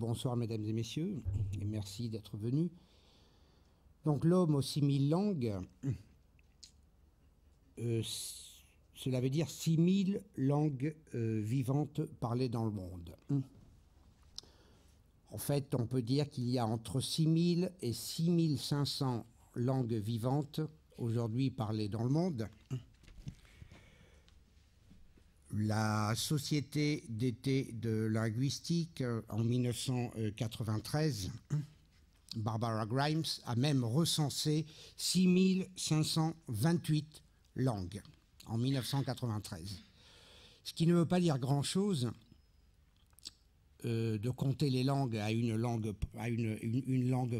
bonsoir mesdames et messieurs, et merci d'être venus. Donc l'homme aux 6000 langues, cela veut dire 6000 langues vivantes parlées dans le monde. En fait, on peut dire qu'il y a entre 6000 et 6500 langues vivantes aujourd'hui parlées dans le monde. La Société d'été de linguistique, en 1993, Barbara Grimes, a même recensé 6528 langues en 1993. Ce qui ne veut pas dire grand-chose de compter les langues à une langue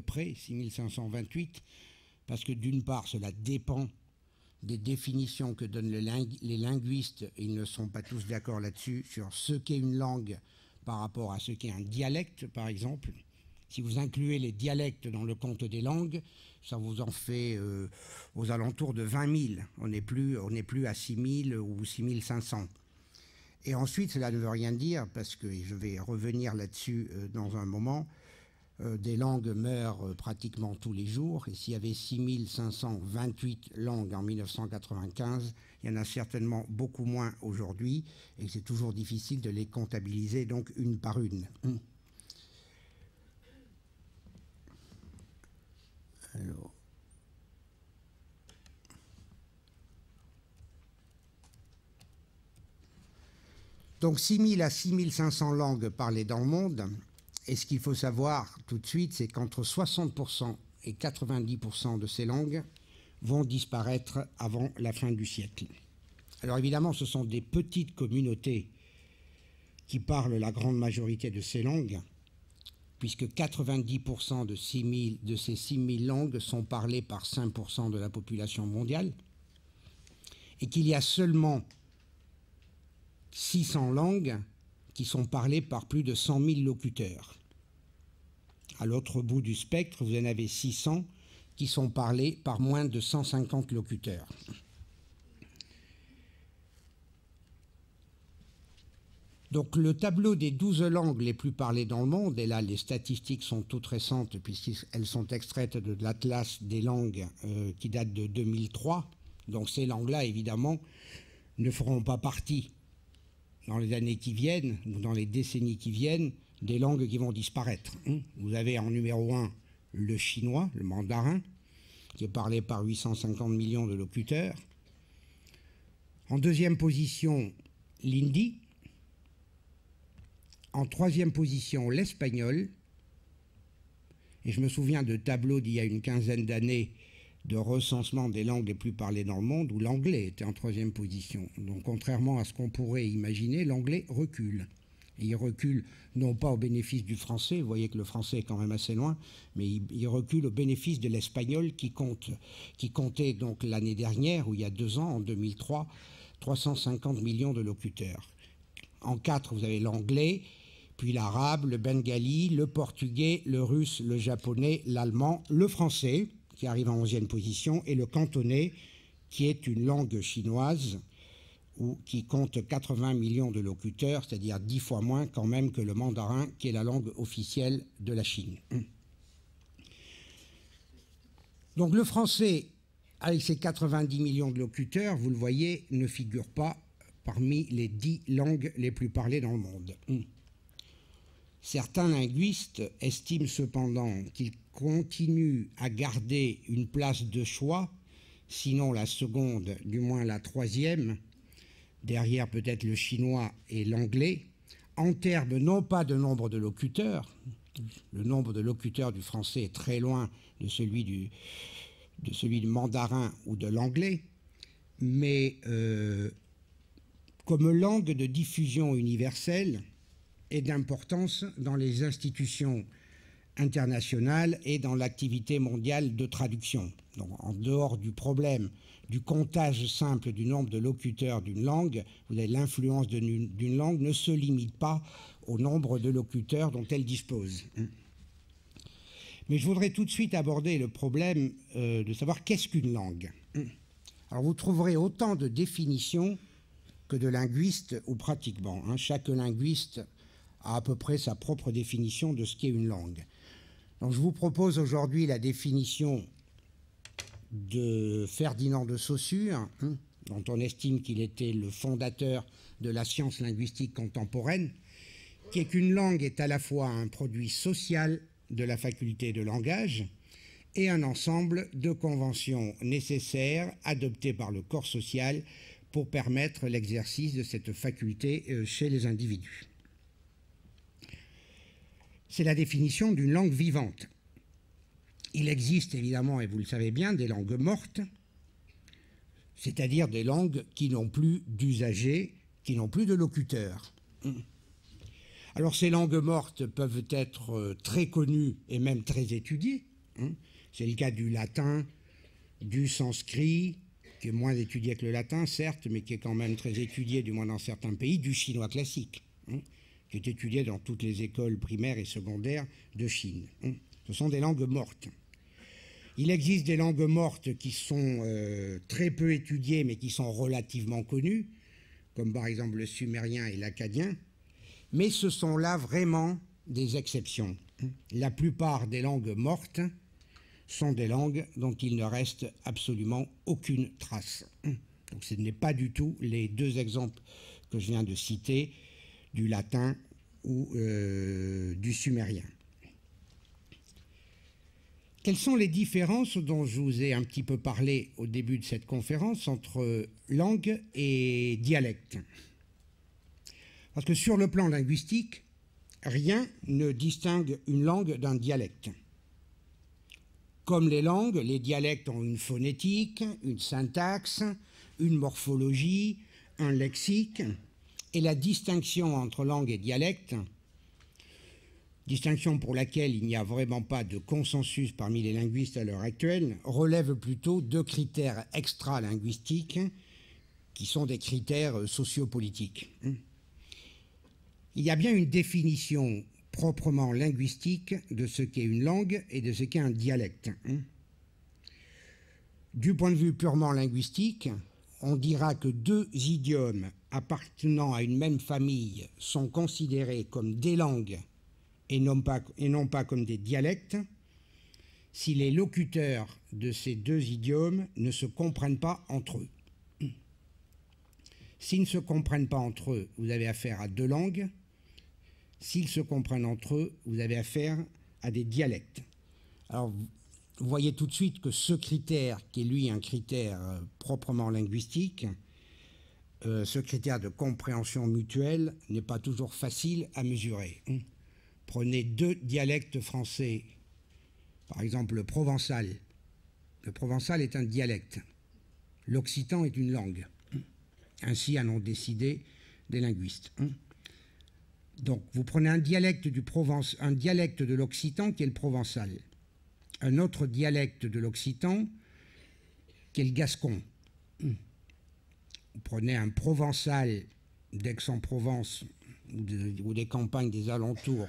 près, 6528, parce que d'une part, cela dépend des définitions que donnent les linguistes, et ils ne sont pas tous d'accord là-dessus, sur ce qu'est une langue par rapport à ce qu'est un dialecte, par exemple. Si vous incluez les dialectes dans le compte des langues, ça vous en fait aux alentours de 20 000. On n'est plus à 6 000 ou 6 500. Et ensuite, cela ne veut rien dire, parce que je vais revenir là-dessus dans un moment. Des langues meurent pratiquement tous les jours, et s'il y avait 6528 langues en 1995, il y en a certainement beaucoup moins aujourd'hui, et c'est toujours difficile de les comptabiliser donc une par une. Alors. Donc 6000 à 6500 langues parlées dans le monde. Et ce qu'il faut savoir tout de suite, c'est qu'entre 60% et 90% de ces langues vont disparaître avant la fin du siècle. Alors évidemment, ce sont des petites communautés qui parlent la grande majorité de ces langues, puisque 90% de ces 6000 langues sont parlées par 5% de la population mondiale, et qu'il y a seulement 600 langues qui sont parlés par plus de 100 000 locuteurs. À l'autre bout du spectre, vous en avez 600 qui sont parlés par moins de 150 locuteurs. Donc le tableau des 12 langues les plus parlées dans le monde, et là les statistiques sont toutes récentes puisqu'elles sont extraites de l'Atlas des langues qui date de 2003, donc ces langues-là évidemment ne feront pas partie dans les années qui viennent, ou dans les décennies qui viennent, des langues qui vont disparaître. Vous avez en numéro 1 le chinois, le mandarin, qui est parlé par 850 millions de locuteurs. En deuxième position, l'hindi. En troisième position, l'espagnol. Et je me souviens de tableaux d'il y a une quinzaine d'années de recensement des langues les plus parlées dans le monde, où l'anglais était en troisième position. Donc contrairement à ce qu'on pourrait imaginer, l'anglais recule. Et il recule non pas au bénéfice du français, vous voyez que le français est quand même assez loin, mais il recule au bénéfice de l'espagnol qui comptait donc l'année dernière, ou il y a 2 ans, en 2003, 350 millions de locuteurs. En 4, vous avez l'anglais, puis l'arabe, le bengali, le portugais, le russe, le japonais, l'allemand, le français, qui arrive en 11e position, et le cantonais, qui est une langue chinoise, ou qui compte 80 millions de locuteurs, c'est-à-dire 10 fois moins quand même que le mandarin, qui est la langue officielle de la Chine. Donc le français, avec ses 90 millions de locuteurs, vous le voyez, ne figure pas parmi les 10 langues les plus parlées dans le monde. Certains linguistes estiment cependant qu'il continue à garder une place de choix, sinon la seconde, du moins la troisième, derrière peut-être le chinois et l'anglais, en termes non pas de nombre de locuteurs, le nombre de locuteurs du français est très loin de celui du mandarin ou de l'anglais, mais comme langue de diffusion universelle et d'importance dans les institutions internationales et dans l'activité mondiale de traduction. Donc, en dehors du problème du comptage simple du nombre de locuteurs d'une langue, vous avez l'influence d'une langue ne se limite pas au nombre de locuteurs dont elle dispose. Mais je voudrais tout de suite aborder le problème de savoir qu'est-ce qu'une langue. Alors vous trouverez autant de définitions que de linguistes, ou pratiquement. Chaque linguiste a à peu près sa propre définition de ce qu'est une langue. Donc je vous propose aujourd'hui la définition de Ferdinand de Saussure, dont on estime qu'il était le fondateur de la science linguistique contemporaine, qui est qu'une langue est à la fois un produit social de la faculté de langage et un ensemble de conventions nécessaires adoptées par le corps social pour permettre l'exercice de cette faculté chez les individus. C'est la définition d'une langue vivante. Il existe évidemment, et vous le savez bien, des langues mortes, c'est-à-dire des langues qui n'ont plus d'usagers, qui n'ont plus de locuteurs. Alors ces langues mortes peuvent être très connues et même très étudiées. C'est le cas du latin, du sanskrit, qui est moins étudié que le latin, certes, mais qui est quand même très étudié, du moins dans certains pays, du chinois classique, qui est étudié dans toutes les écoles primaires et secondaires de Chine. Ce sont des langues mortes. Il existe des langues mortes qui sont très peu étudiées, mais qui sont relativement connues, comme par exemple le sumérien et l'akkadien, mais ce sont là vraiment des exceptions. La plupart des langues mortes sont des langues dont il ne reste absolument aucune trace. Donc ce n'est pas du tout les deux exemples que je viens de citer, du latin ou du sumérien. Quelles sont les différences dont je vous ai un petit peu parlé au début de cette conférence entre langue et dialecte? Parce que sur le plan linguistique, rien ne distingue une langue d'un dialecte. Comme les langues, les dialectes ont une phonétique, une syntaxe, une morphologie, un lexique, et la distinction entre langue et dialecte, distinction pour laquelle il n'y a vraiment pas de consensus parmi les linguistes à l'heure actuelle, relève plutôt de critères extra-linguistiques qui sont des critères sociopolitiques. Il y a bien une définition proprement linguistique de ce qu'est une langue et de ce qu'est un dialecte. Du point de vue purement linguistique, on dira que deux idiomes appartenant à une même famille sont considérés comme des langues et non pas comme des dialectes si les locuteurs de ces deux idiomes ne se comprennent pas entre eux. S'ils ne se comprennent pas entre eux, vous avez affaire à deux langues. S'ils se comprennent entre eux, vous avez affaire à des dialectes. Alors, vous voyez tout de suite que ce critère, qui est lui un critère proprement linguistique, ce critère de compréhension mutuelle n'est pas toujours facile à mesurer. Prenez deux dialectes français, par exemple le provençal. Le provençal est un dialecte. L'occitan est une langue. Ainsi en ont décidé des linguistes. Donc vous prenez un dialecte de l'occitan qui est le provençal, un autre dialecte de l'occitan qui est le gascon. Vous prenez un provençal d'Aix-en-Provence ou des campagnes des alentours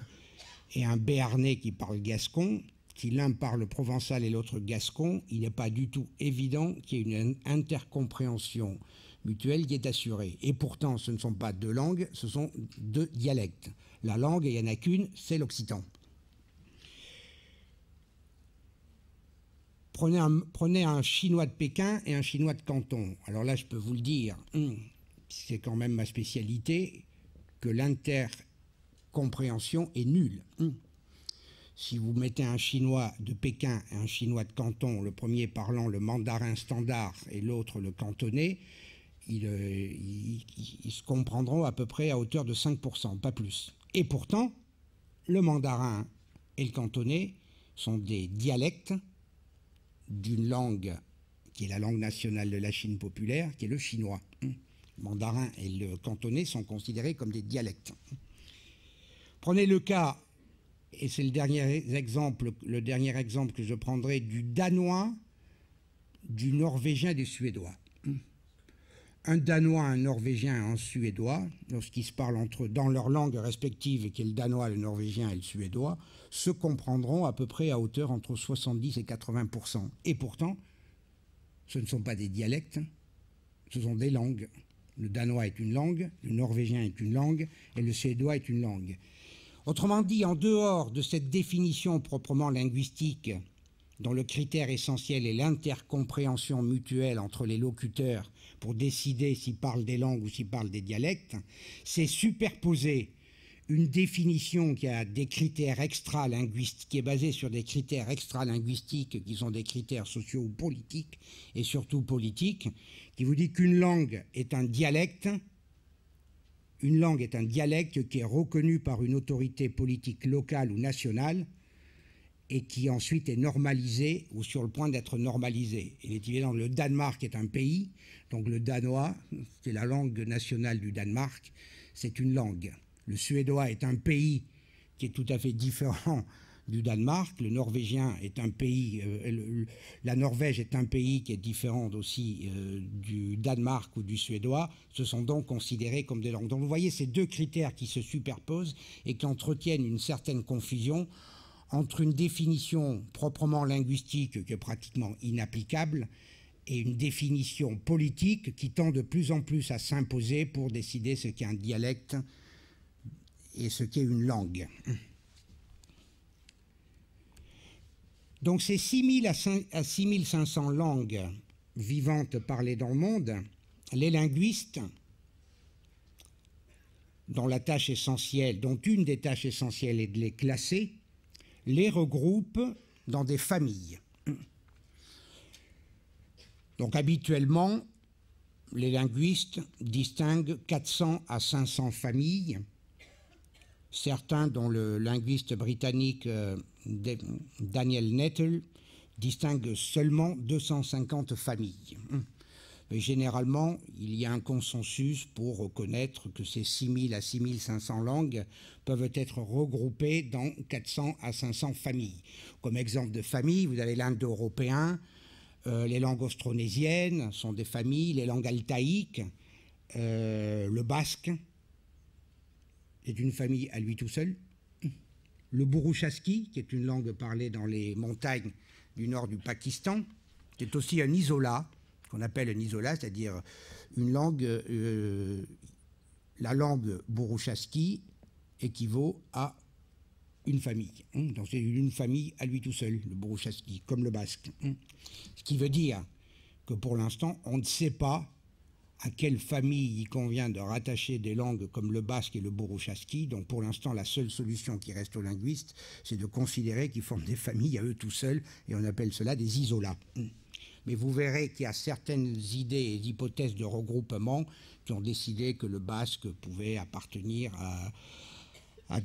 et un béarnais qui parle gascon. Si l'un parle provençal et l'autre gascon, il n'est pas du tout évident qu'il y ait une intercompréhension mutuelle qui est assurée. Et pourtant, ce ne sont pas deux langues, ce sont deux dialectes. La langue, il n'y en a qu'une, c'est l'occitan. Prenez un chinois de Pékin et un chinois de Canton. Alors là, je peux vous le dire, c'est quand même ma spécialité, que l'intercompréhension est nulle. Si vous mettez un chinois de Pékin et un chinois de Canton, le premier parlant le mandarin standard et l'autre le cantonais, ils se comprendront à peu près à hauteur de 5%, pas plus. Et pourtant, le mandarin et le cantonais sont des dialectes d'une langue qui est la langue nationale de la Chine populaire, qui est le chinois. Le mandarin et le cantonais sont considérés comme des dialectes. Prenez le cas, et c'est le dernier exemple que je prendrai, du danois, du norvégien et du suédois. Un danois, un norvégien et un suédois, lorsqu'ils se parlent entre eux dans leur langue respective, qui est le danois, le norvégien et le suédois, se comprendront à peu près à hauteur entre 70 et 80%. Et pourtant, ce ne sont pas des dialectes, ce sont des langues. Le danois est une langue, le norvégien est une langue et le suédois est une langue. Autrement dit, en dehors de cette définition proprement linguistique, dont le critère essentiel est l'intercompréhension mutuelle entre les locuteurs pour décider s'ils parlent des langues ou s'ils parlent des dialectes, c'est superposer une définition qui a des critères extra-linguistiques, qui est basée sur des critères extra-linguistiques qui sont des critères sociaux ou politiques, et surtout politiques, qui vous dit qu'une langue est un dialecte. Une langue est un dialecte qui est reconnu par une autorité politique locale ou nationale et qui ensuite est normalisé ou sur le point d'être normalisé. Il est évident que le Danemark est un pays, donc le danois, c'est la langue nationale du Danemark, c'est une langue. Le suédois est un pays qui est tout à fait différent du Danemark. Le norvégien est un pays, la Norvège est un pays qui est différent aussi du Danemark ou du suédois. Ce sont donc considérés comme des langues. Donc vous voyez ces deux critères qui se superposent et qui entretiennent une certaine confusion entre une définition proprement linguistique qui est pratiquement inapplicable et une définition politique qui tend de plus en plus à s'imposer pour décider ce qu'est un dialecte et ce qu'est une langue. Donc ces 6000 à 6500 langues vivantes parlées dans le monde, les linguistes, dont la tâche essentielle, dont une des tâches essentielles est de les classer, les regroupent dans des familles. Donc habituellement, les linguistes distinguent 400 à 500 familles. Certains, dont le linguiste britannique Daniel Nettle, distinguent seulement 250 familles. Mais généralement, il y a un consensus pour reconnaître que ces 6000 à 6500 langues peuvent être regroupées dans 400 à 500 familles. Comme exemple de famille, vous avez l'indo-européen, les langues austronésiennes sont des familles, les langues altaïques, le basque est une famille à lui tout seul, le burushaski, qui est une langue parlée dans les montagnes du nord du Pakistan, qui est aussi un isolat, qu'on appelle un isolat, c'est-à-dire une langue, la langue burushaski équivaut à une famille. Donc c'est une famille à lui tout seul, le burushaski, comme le basque. Ce qui veut dire que pour l'instant, on ne sait pas à quelle famille il convient de rattacher des langues comme le basque et le burushaski. Donc pour l'instant, la seule solution qui reste aux linguistes, c'est de considérer qu'ils forment des familles à eux tout seuls, et on appelle cela des isolats. Mais vous verrez qu'il y a certaines idées et hypothèses de regroupement qui ont décidé que le basque pouvait appartenir à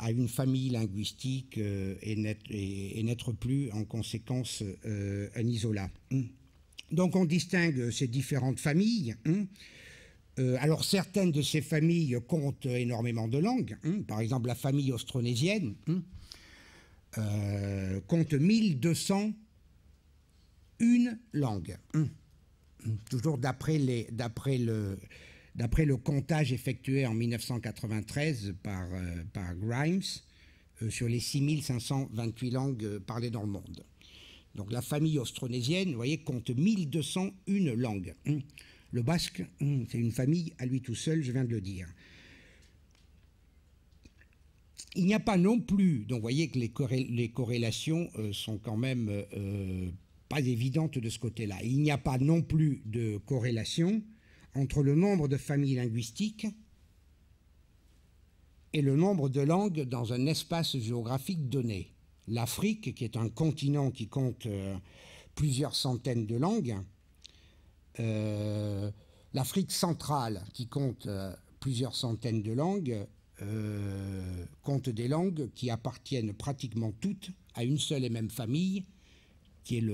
une famille linguistique et n'être plus en conséquence un isolat. Donc on distingue ces différentes familles. Alors certaines de ces familles comptent énormément de langues. Par exemple, la famille austronésienne compte 1201 langues. Toujours d'après le comptage effectué en 1993 par Grimes sur les 6528 langues parlées dans le monde. Donc la famille austronésienne, vous voyez, compte 1201 langues. Le basque, c'est une famille à lui tout seul, je viens de le dire. Il n'y a pas non plus, donc vous voyez que les corrélations sont quand même pas évidentes de ce côté-là. Il n'y a pas non plus de corrélation entre le nombre de familles linguistiques et le nombre de langues dans un espace géographique donné. L'Afrique, qui est un continent qui compte plusieurs centaines de langues, l'Afrique centrale, qui compte plusieurs centaines de langues, compte des langues qui appartiennent pratiquement toutes à une seule et même famille, qui est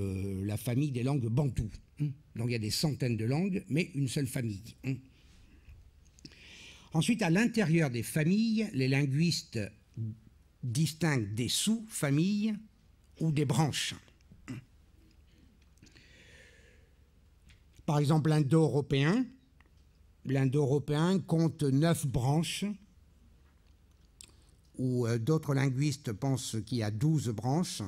la famille des langues bantoues. Donc il y a des centaines de langues, mais une seule famille. Ensuite, à l'intérieur des familles, les linguistes distinguent des sous-familles ou des branches. Par exemple, l'indo-européen compte 9 branches, ou d'autres linguistes pensent qu'il y a 12 branches.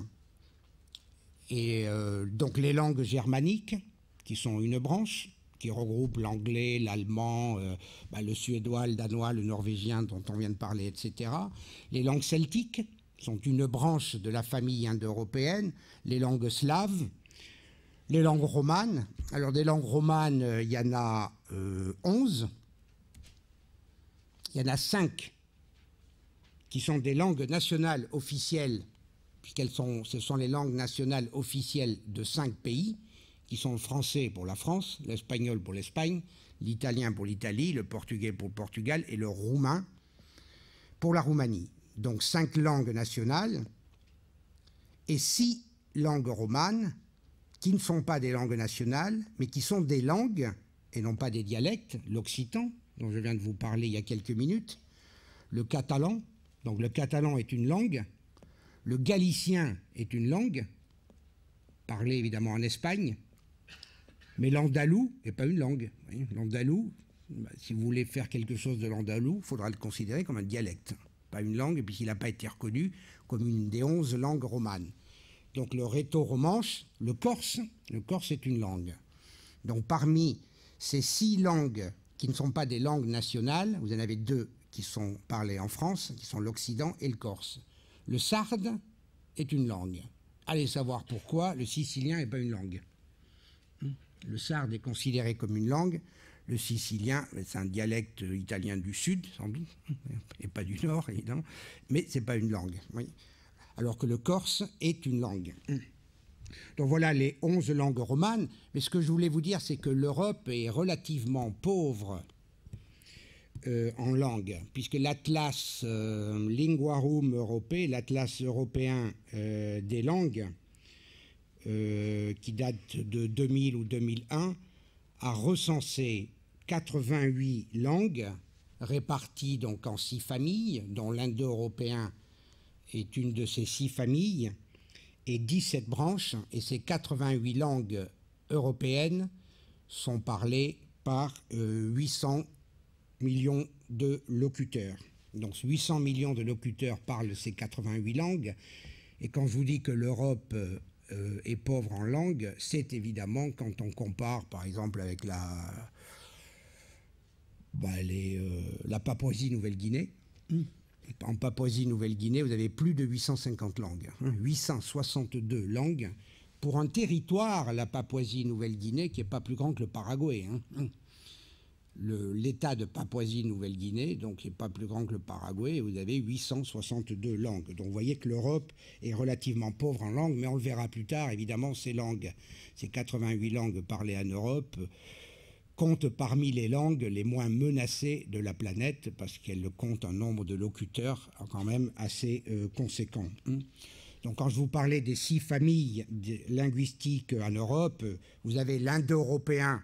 Et donc les langues germaniques, qui sont une branche, qui regroupe l'anglais, l'allemand, le suédois, le danois, le norvégien dont on vient de parler, etc. Les langues celtiques sont une branche de la famille indo-européenne, les langues slaves, les langues romanes. Alors des langues romanes, il y en a 11. Il y en a 5 qui sont des langues nationales officielles, ce sont les langues nationales officielles de 5 pays, qui sont le français pour la France, l'espagnol pour l'Espagne, l'italien pour l'Italie, le portugais pour le Portugal et le roumain pour la Roumanie. Donc 5 langues nationales et 6 langues romanes qui ne sont pas des langues nationales, mais qui sont des langues et non pas des dialectes, l'occitan, dont je viens de vous parler il y a quelques minutes, le catalan, donc le catalan est une langue, le galicien est une langue, parlée évidemment en Espagne, mais l'andalou n'est pas une langue. L'andalou, si vous voulez faire quelque chose de l'andalou, il faudra le considérer comme un dialecte, pas une langue, puisqu'il n'a pas été reconnu comme une des 11 langues romanes. Donc le rhéto-romanche, le corse est une langue. Donc parmi ces 6 langues qui ne sont pas des langues nationales, vous en avez 2 qui sont parlées en France, qui sont l'occident et le corse. Le sarde est une langue. Allez savoir pourquoi le sicilien n'est pas une langue. Le sarde est considéré comme une langue. Le sicilien, c'est un dialecte italien du sud, sans doute, et pas du nord, évidemment, mais ce n'est pas une langue. Oui. Alors que le corse est une langue. Donc voilà les 11 langues romanes. Mais ce que je voulais vous dire, c'est que l'Europe est relativement pauvre en langue, puisque l'Atlas Linguarum Europae, l'Atlas européen des langues, qui date de 2000 ou 2001, a recensé 88 langues réparties donc en 6 familles, dont l'indo-européen est une de ces 6 familles, et 17 branches, et ces 88 langues européennes sont parlées par 800 millions de locuteurs. Donc 800 millions de locuteurs parlent ces 88 langues, et quand je vous dis que l'Europe est pauvre en langue, c'est évidemment quand on compare par exemple avec la Papouasie-Nouvelle-Guinée. En Papouasie-Nouvelle-Guinée, vous avez plus de 850 langues, 862 langues, pour un territoire, la Papouasie-Nouvelle-Guinée, qui n'est pas plus grand que le Paraguay. L'État de Papouasie-Nouvelle-Guinée, donc, n'est pas plus grand que le Paraguay, et vous avez 862 langues. Donc vous voyez que l'Europe est relativement pauvre en langue, mais on le verra plus tard, évidemment, ces 88 langues parlées en Europe, compte parmi les langues les moins menacées de la planète, parce qu'elle compte un nombre de locuteurs quand même assez conséquent. Donc quand je vous parlais des 6 familles linguistiques en Europe, vous avez l'indo-européen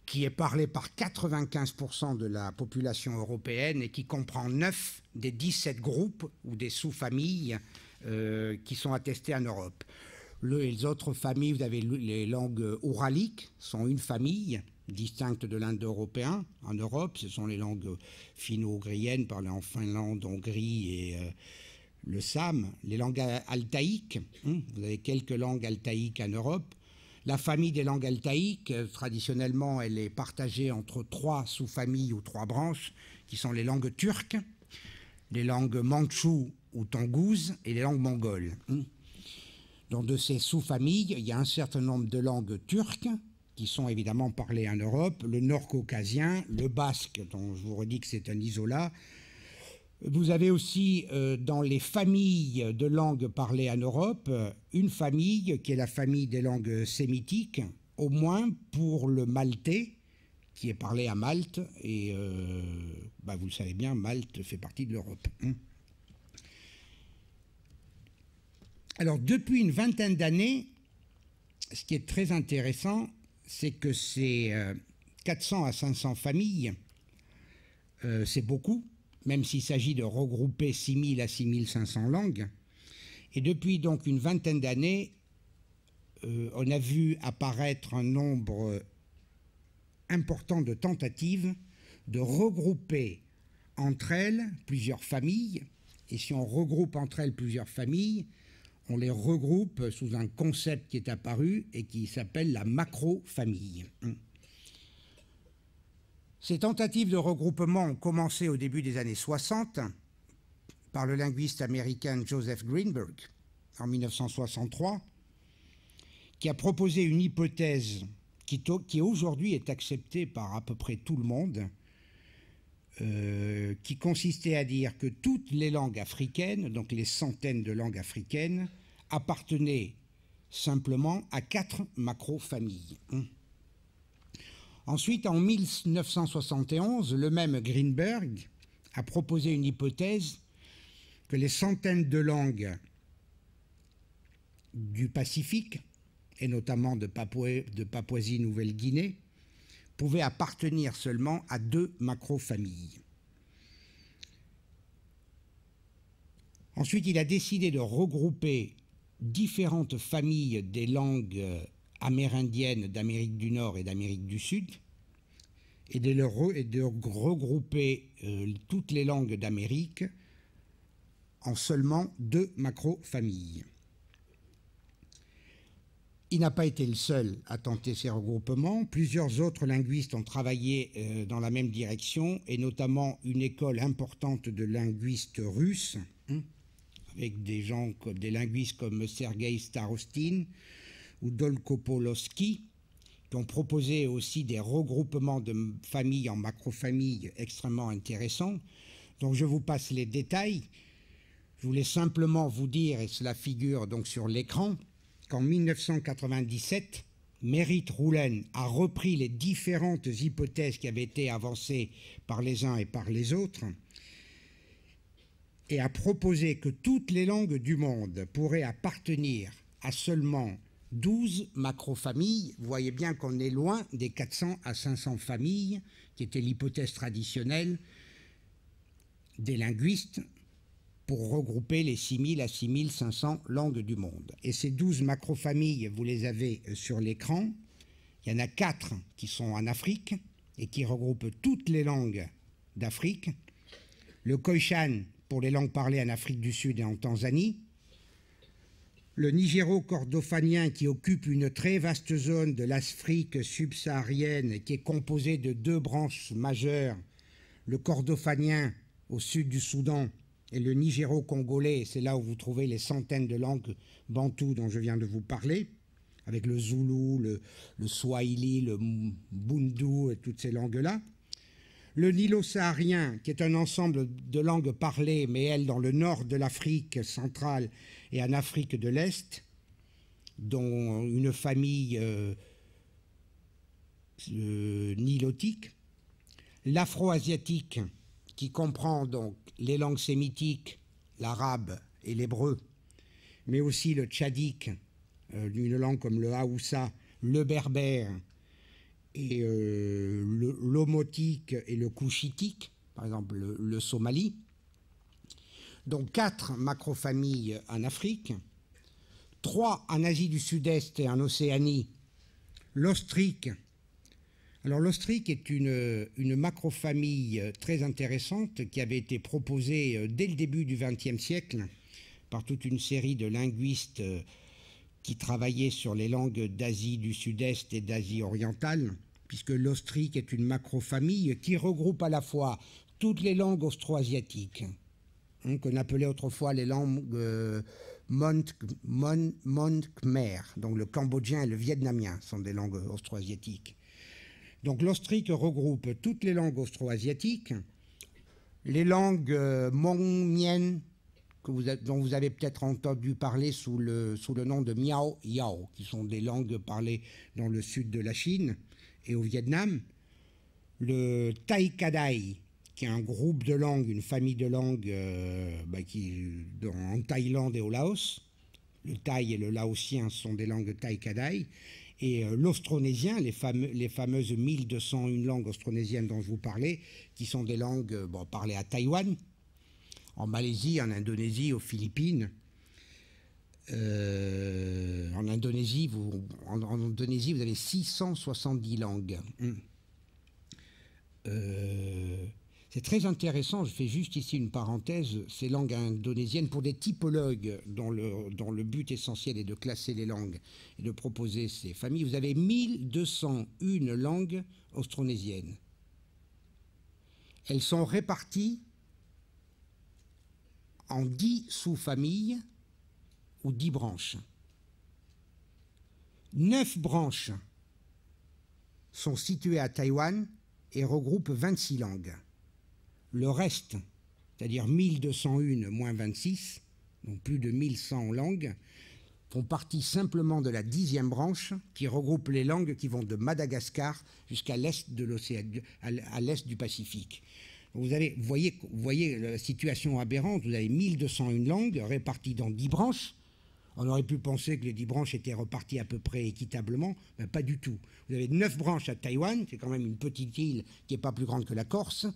qui est parlé par 95% de la population européenne et qui comprend 9 des 17 groupes ou des sous-familles qui sont attestées en Europe. Les autres familles, vous avez les langues ouraliques, sont une famille distincte de l'indo-européen en Europe. Ce sont les langues finno-ougriennes parlées en Finlande, Hongrie et le Sam. Les langues altaïques, vous avez quelques langues altaïques en Europe. La famille des langues altaïques, traditionnellement, elle est partagée entre 3 sous-familles ou 3 branches, qui sont les langues turques, les langues mandchoues ou tongouzes et les langues mongoles. Donc de ces sous-familles, il y a un certain nombre de langues turques qui sont évidemment parlées en Europe, le nord-caucasien, le basque, dont je vous redis que c'est un isolat. Vous avez aussi dans les familles de langues parlées en Europe, une famille qui est la famille des langues sémitiques, au moins pour le maltais, qui est parlé à Malte, et vous le savez bien, Malte fait partie de l'Europe. Alors, depuis une vingtaine d'années, ce qui est très intéressant, c'est que ces 400 à 500 familles, c'est beaucoup, même s'il s'agit de regrouper 6 000 à 6 500 langues. Et depuis donc une vingtaine d'années, on a vu apparaître un nombre important de tentatives de regrouper entre elles plusieurs familles. Et si on regroupe entre elles plusieurs familles, on les regroupe sous un concept qui est apparu et qui s'appelle la macrofamille. Ces tentatives de regroupement ont commencé au début des années 60 par le linguiste américain Joseph Greenberg en 1963, qui a proposé une hypothèse qui aujourd'hui est acceptée par à peu près tout le monde, qui consistait à dire que toutes les langues africaines, donc les centaines de langues africaines, appartenaient simplement à 4 macrofamilles. Ensuite, en 1971, le même Greenberg a proposé une hypothèse que les centaines de langues du Pacifique, et notamment de Papouasie-Nouvelle-Guinée, pouvaient appartenir seulement à 2 macrofamilles. Ensuite, il a décidé de regrouper différentes familles des langues amérindiennes d'Amérique du Nord et d'Amérique du Sud et de regrouper toutes les langues d'Amérique en seulement 2 macrofamilles. Il n'a pas été le seul à tenter ces regroupements. Plusieurs autres linguistes ont travaillé dans la même direction, et notamment une école importante de linguistes russes, avec des linguistes comme Sergei Starostin ou Dolgopolsky, qui ont proposé aussi des regroupements de familles en macrofamilles extrêmement intéressants. Donc je vous passe les détails. Je voulais simplement vous dire, et cela figure donc sur l'écran, qu'en 1997, Merritt Roulen a repris les différentes hypothèses qui avaient été avancées par les uns et par les autres et a proposé que toutes les langues du monde pourraient appartenir à seulement 12 macrofamilles. Vous voyez bien qu'on est loin des 400 à 500 familles, qui était l'hypothèse traditionnelle des linguistes pour regrouper les 6000 à 6500 langues du monde. Et ces 12 macrofamilles, vous les avez sur l'écran. Il y en a 4 qui sont en Afrique et qui regroupent toutes les langues d'Afrique. Le Khoisan pour les langues parlées en Afrique du Sud et en Tanzanie. Le nigéro-kordofanien qui occupe une très vaste zone de l'Afrique subsaharienne qui est composée de 2 branches majeures, le kordofanien au sud du Soudan et le nigéro-congolais, c'est là où vous trouvez les centaines de langues bantoues dont je viens de vous parler, avec le zoulou, le swahili, le bundu et toutes ces langues-là. Le nilo-saharien, qui est un ensemble de langues parlées, mais elles dans le nord de l'Afrique centrale et en Afrique de l'Est, dont une famille nilotique. L'afro-asiatique, qui comprend donc les langues sémitiques, l'arabe et l'hébreu, mais aussi le tchadique, une langue comme le haoussa, le berbère, et l'omotique et le couchitique, par exemple le somali. Donc 4 macrofamilles en Afrique, 3 en Asie du Sud-Est et en Océanie. L'ostrique. Alors l'ostrique est une macrofamille très intéressante qui avait été proposée dès le début du XXe siècle par toute une série de linguistes qui travaillaient sur les langues d'Asie du Sud-Est et d'Asie orientale, puisque l'ostrique est une macrofamille qui regroupe à la fois toutes les langues austro-asiatiques, qu'on appelait autrefois les langues Mon Khmer, donc le cambodgien et le vietnamien sont des langues austro-asiatiques. Donc l'ostrique regroupe toutes les langues austro-asiatiques, les langues Hmong Mien, dont vous avez peut-être entendu parler sous le nom de Miao Yao, qui sont des langues parlées dans le sud de la Chine et au Vietnam. Le Tai Kadai, qui est un groupe de langues, une famille de langues en Thaïlande et au Laos. Le thaï et le laotien sont des langues Tai Kadai. Et l'austronésien, les fameuses 1201 langues austronésiennes dont je vous parlais, qui sont des langues parlées à Taïwan, en Malaisie, en Indonésie, aux Philippines. En Indonésie, vous avez 670 langues. C'est très intéressant, je fais juste ici une parenthèse, ces langues indonésiennes, pour des typologues dont le but essentiel est de classer les langues et de proposer ces familles, vous avez 1201 langues austronésiennes. Elles sont réparties en 10 sous-familles ou 10 branches. 9 branches sont situées à Taïwan et regroupent 26 langues. Le reste, c'est-à-dire 1201 moins 26, donc plus de 1100 langues, font partie simplement de la 10e branche qui regroupe les langues qui vont de Madagascar jusqu'à l'est de l'océan, à l'est du Pacifique. Vous voyez la situation aberrante, vous avez 1201 langues réparties dans 10 branches. On aurait pu penser que les 10 branches étaient reparties à peu près équitablement, mais pas du tout. Vous avez 9 branches à Taïwan, c'est quand même une petite île qui n'est pas plus grande que la Corse,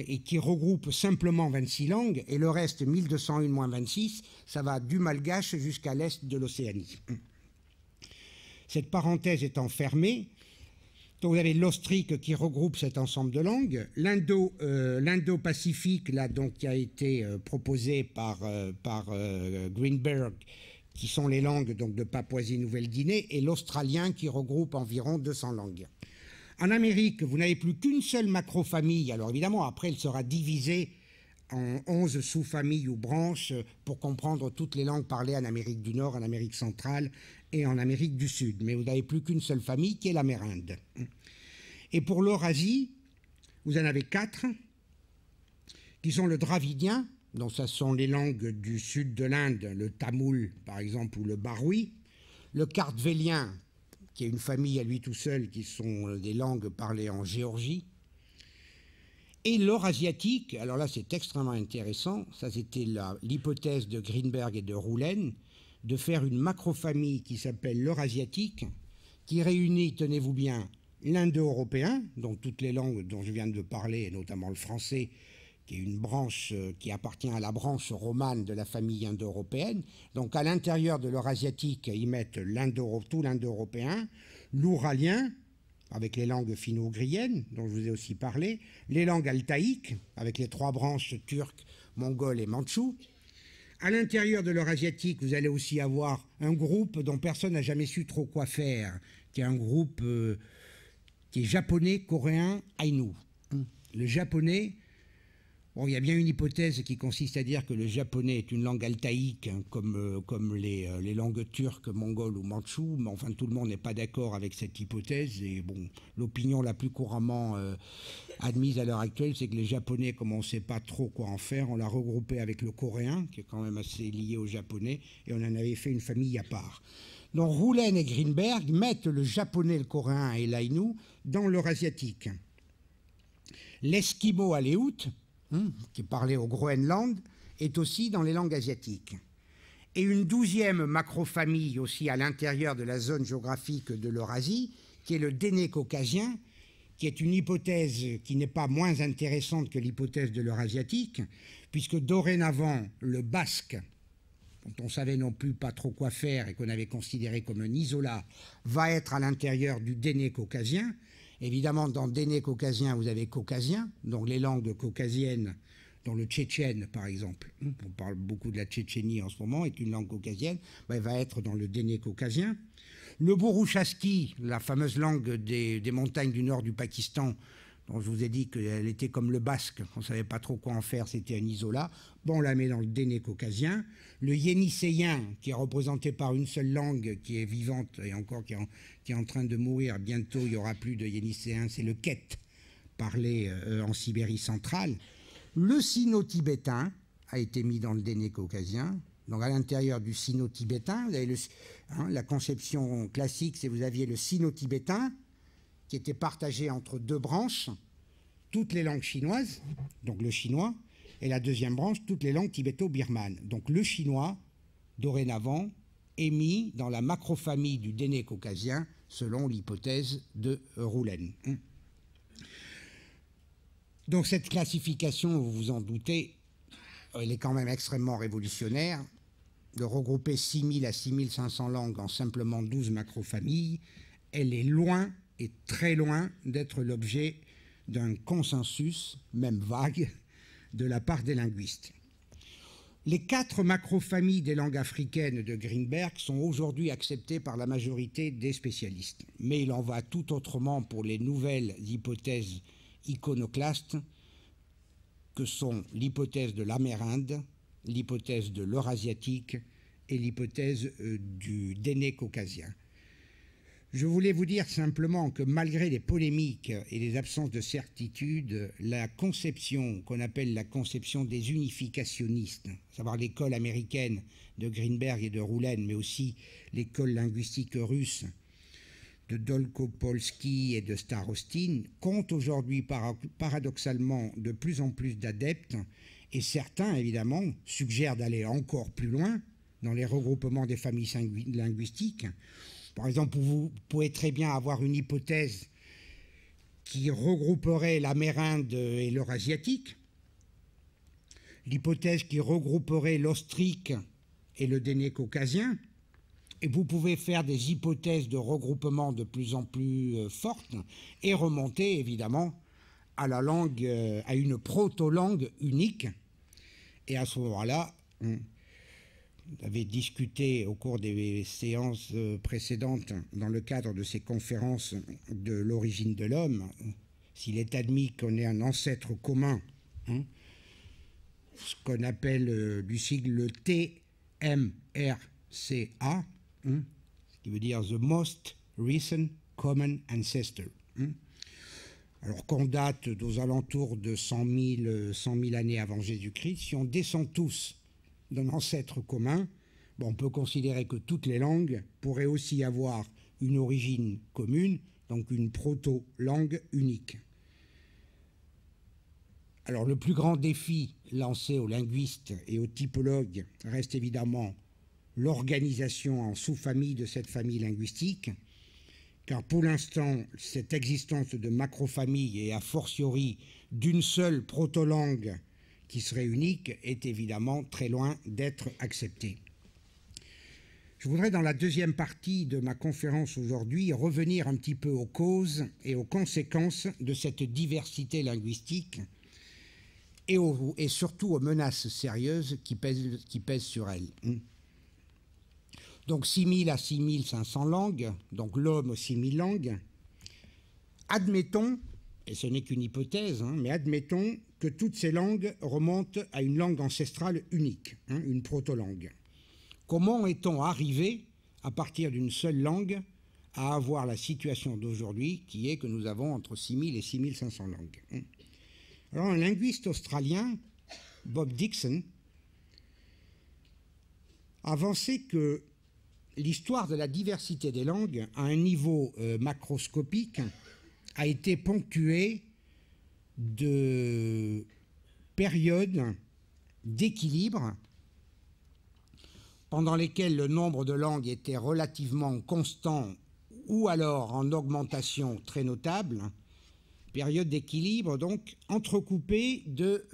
et qui regroupe simplement 26 langues, et le reste, 1201 moins 26, ça va du Malgache jusqu'à l'est de l'Océanie. Cette parenthèse étant fermée, donc vous avez l'Austrique qui regroupe cet ensemble de langues, l'Indo-Pacifique, là, donc, qui a été proposé par Greenberg, qui sont les langues donc, de Papouasie-Nouvelle-Guinée, et l'australien qui regroupe environ 200 langues. En Amérique, vous n'avez plus qu'une seule macrofamille. Alors évidemment, après, elle sera divisée en 11 sous-familles ou branches pour comprendre toutes les langues parlées en Amérique du Nord, en Amérique centrale et en Amérique du Sud. Mais vous n'avez plus qu'une seule famille qui est l'Amérinde. Et pour l'Eurasie, vous en avez 4 qui sont le dravidien, donc ce sont les langues du sud de l'Inde, le tamoul par exemple ou le baroui, le kartvélien, qui est une famille à lui tout seul, qui sont des langues parlées en Géorgie, et l'eurasiatique. Alors là, c'est extrêmement intéressant. Ça, c'était l'hypothèse de Greenberg et de Roulen, de faire une macrofamille qui s'appelle l'eurasiatique, qui réunit, tenez-vous bien, l'indo-européen, donc toutes les langues dont je viens de parler, et notamment le français, qui est une branche qui appartient à la branche romane de la famille indo-européenne. Donc à l'intérieur de l'eurasiatique, ils mettent tout l'indo-européen, l'ouralien, avec les langues finno-ougriennes, dont je vous ai aussi parlé, les langues altaïques, avec les 3 branches turques, mongoles et mandchoues. À l'intérieur de l'eurasiatique, vous allez aussi avoir un groupe dont personne n'a jamais su trop quoi faire, qui est un groupe qui est japonais, coréen, aïnou. Le japonais... Bon, il y a bien une hypothèse qui consiste à dire que le japonais est une langue altaïque, hein, comme les langues turques, mongoles ou mandchoues, mais enfin tout le monde n'est pas d'accord avec cette hypothèse. Et bon, l'opinion la plus couramment admise à l'heure actuelle, c'est que les japonais, comme on ne sait pas trop quoi en faire, on l'a regroupé avec le coréen, qui est quand même assez lié au japonais, et on en avait fait une famille à part. Donc Roulen et Greenberg mettent le japonais, le coréen et l'aïnou dans l'eurasiatique. L'esquimau aléoute, qui est parlé au Groenland, est aussi dans les langues asiatiques. Et une 12e macrofamille aussi à l'intérieur de la zone géographique de l'Eurasie, qui est le Déné-caucasien, qui est une hypothèse qui n'est pas moins intéressante que l'hypothèse de l'Eurasiatique, puisque dorénavant, le basque, dont on savait non plus pas trop quoi faire et qu'on avait considéré comme un isolat, va être à l'intérieur du Déné-caucasien. Évidemment, dans Déné-caucasien, vous avez caucasien, donc les langues caucasiennes, dont le tchétchène, par exemple, on parle beaucoup de la Tchétchénie en ce moment, est une langue caucasienne, elle va être dans le Déné-caucasien. Le bourrouchaski, la fameuse langue des montagnes du nord du Pakistan, dont je vous ai dit qu'elle était comme le basque, on ne savait pas trop quoi en faire, c'était un isolat, bon, on la met dans le Déné-caucasien. Le yénicéen, qui est représenté par une seule langue, qui est vivante et encore qui est en train de mourir, bientôt il n'y aura plus de yénicéen, c'est le ket, parlé en Sibérie centrale. Le sino-tibétain a été mis dans le Déné-caucasien. Donc à l'intérieur du sino-tibétain, vous avez la conception classique, c'est vous aviez le sino-tibétain, qui était partagé entre 2 branches, toutes les langues chinoises, donc le chinois, et la deuxième branche, toutes les langues tibéto-birmanes. Donc le chinois, dorénavant, est mis dans la macrofamille du Déné-caucasien, selon l'hypothèse de Roulen. Donc cette classification, vous vous en doutez, elle est quand même extrêmement révolutionnaire. De regrouper 6000 à 6500 langues en simplement 12 macrofamilles, elle est loin et très loin d'être l'objet d'un consensus, même vague, de la part des linguistes. Les 4 macrofamilles des langues africaines de Greenberg sont aujourd'hui acceptées par la majorité des spécialistes. Mais il en va tout autrement pour les nouvelles hypothèses iconoclastes que sont l'hypothèse de l'Amérinde, l'hypothèse de l'Eurasiatique et l'hypothèse du Déné caucasien. Je voulais vous dire simplement que malgré les polémiques et les absences de certitude, la conception qu'on appelle la conception des unificationnistes, à savoir l'école américaine de Greenberg et de Roulen, mais aussi l'école linguistique russe de Dolgopolsky et de Starostin, compte aujourd'hui paradoxalement de plus en plus d'adeptes, et certains, évidemment, suggèrent d'aller encore plus loin dans les regroupements des familles linguistiques. Par exemple, vous pouvez très bien avoir une hypothèse qui regrouperait l'amérinde et l'eurasiatique, l'hypothèse qui regrouperait l'austrique et le déné caucasien, et vous pouvez faire des hypothèses de regroupement de plus en plus fortes et remonter évidemment à la langue, à une proto-langue unique. Et à ce moment-là, vous avez discuté au cours des séances précédentes dans le cadre de ces conférences de l'origine de l'homme, s'il est admis qu'on ait un ancêtre commun, ce qu'on appelle du sigle TMRCA, ce qui veut dire The Most Recent Common Ancestor. Alors qu'on date aux alentours de 100 000 années avant Jésus-Christ, si on descend tous d'un ancêtre commun, bon, on peut considérer que toutes les langues pourraient aussi avoir une origine commune, donc une proto-langue unique. Alors le plus grand défi lancé aux linguistes et aux typologues reste évidemment l'organisation en sous-familles de cette famille linguistique, car pour l'instant, cette existence de macrofamilles et a fortiori d'une seule proto-langue qui serait unique est évidemment très loin d'être acceptée. Je voudrais, dans la deuxième partie de ma conférence aujourd'hui, revenir un petit peu aux causes et aux conséquences de cette diversité linguistique et surtout aux menaces sérieuses qui pèsent sur elle. Donc 6 000 à 6 500 langues, donc l'homme aux 6 000 langues. Admettons, et ce n'est qu'une hypothèse, mais admettons que toutes ces langues remontent à une langue ancestrale unique, une proto-langue. Comment est-on arrivé, à partir d'une seule langue, à avoir la situation d'aujourd'hui, qui est que nous avons entre 6 000 et 6 500 langues? Alors un linguiste australien, Bob Dixon, avançait que l'histoire de la diversité des langues, à un niveau macroscopique, a été ponctuée de périodes d'équilibre pendant lesquelles le nombre de langues était relativement constant ou alors en augmentation très notable, périodes d'équilibre donc entrecoupées de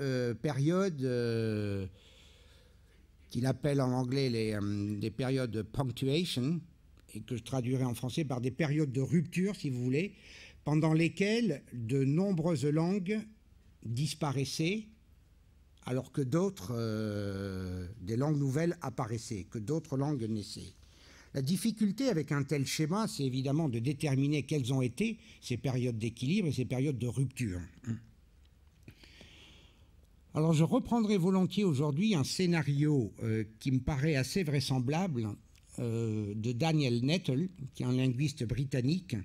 périodes qu'il appelle en anglais des périodes de punctuation, et que je traduirai en français par des périodes de rupture, si vous voulez, pendant lesquelles de nombreuses langues disparaissaient, alors que d'autres, des langues nouvelles apparaissaient, que d'autres langues naissaient. La difficulté avec un tel schéma, c'est évidemment de déterminer quelles ont été ces périodes d'équilibre et ces périodes de rupture. Alors je reprendrai volontiers aujourd'hui un scénario qui me paraît assez vraisemblable de Daniel Nettle, qui est un linguiste britannique,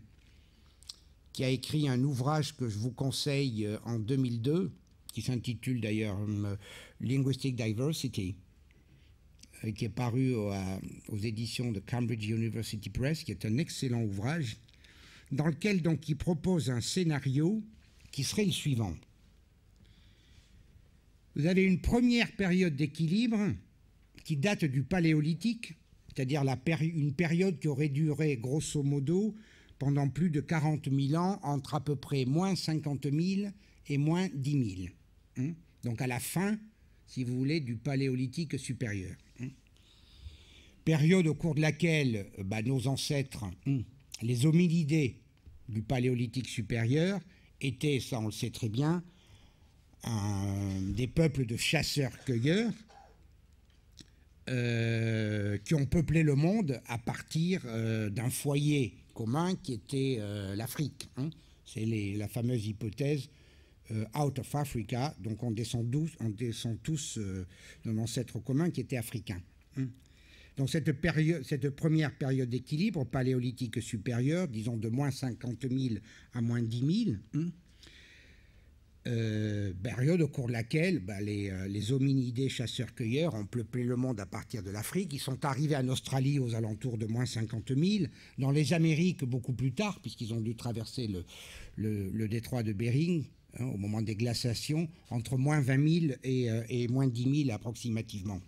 qui a écrit un ouvrage que je vous conseille en 2002, qui s'intitule d'ailleurs Linguistic Diversity, qui est paru aux éditions de Cambridge University Press, qui est un excellent ouvrage, dans lequel donc il propose un scénario qui serait le suivant. Vous avez une première période d'équilibre qui date du Paléolithique, c'est-à-dire une période qui aurait duré grosso modo pendant plus de 40 000 ans, entre à peu près moins 50 000 et moins 10 000. Donc à la fin, si vous voulez, du Paléolithique supérieur. Période au cours de laquelle nos ancêtres, les hominidés du Paléolithique supérieur, étaient, ça on le sait très bien, des peuples de chasseurs-cueilleurs qui ont peuplé le monde à partir d'un foyer commun qui était l'Afrique. Hein. C'est la fameuse hypothèse out of Africa, donc on descend tous d'un ancêtre commun qui était africain. Hein. Donc cette première période d'équilibre paléolithique supérieure, disons de moins 50 000 à moins 10 000, hein, période au cours de laquelle les hominidés chasseurs-cueilleurs ont peuplé le monde à partir de l'Afrique. Ils sont arrivés en Australie aux alentours de moins 50 000, dans les Amériques beaucoup plus tard, puisqu'ils ont dû traverser le détroit de Bering, hein, au moment des glaciations, entre moins 20 000 et moins 10 000 approximativement.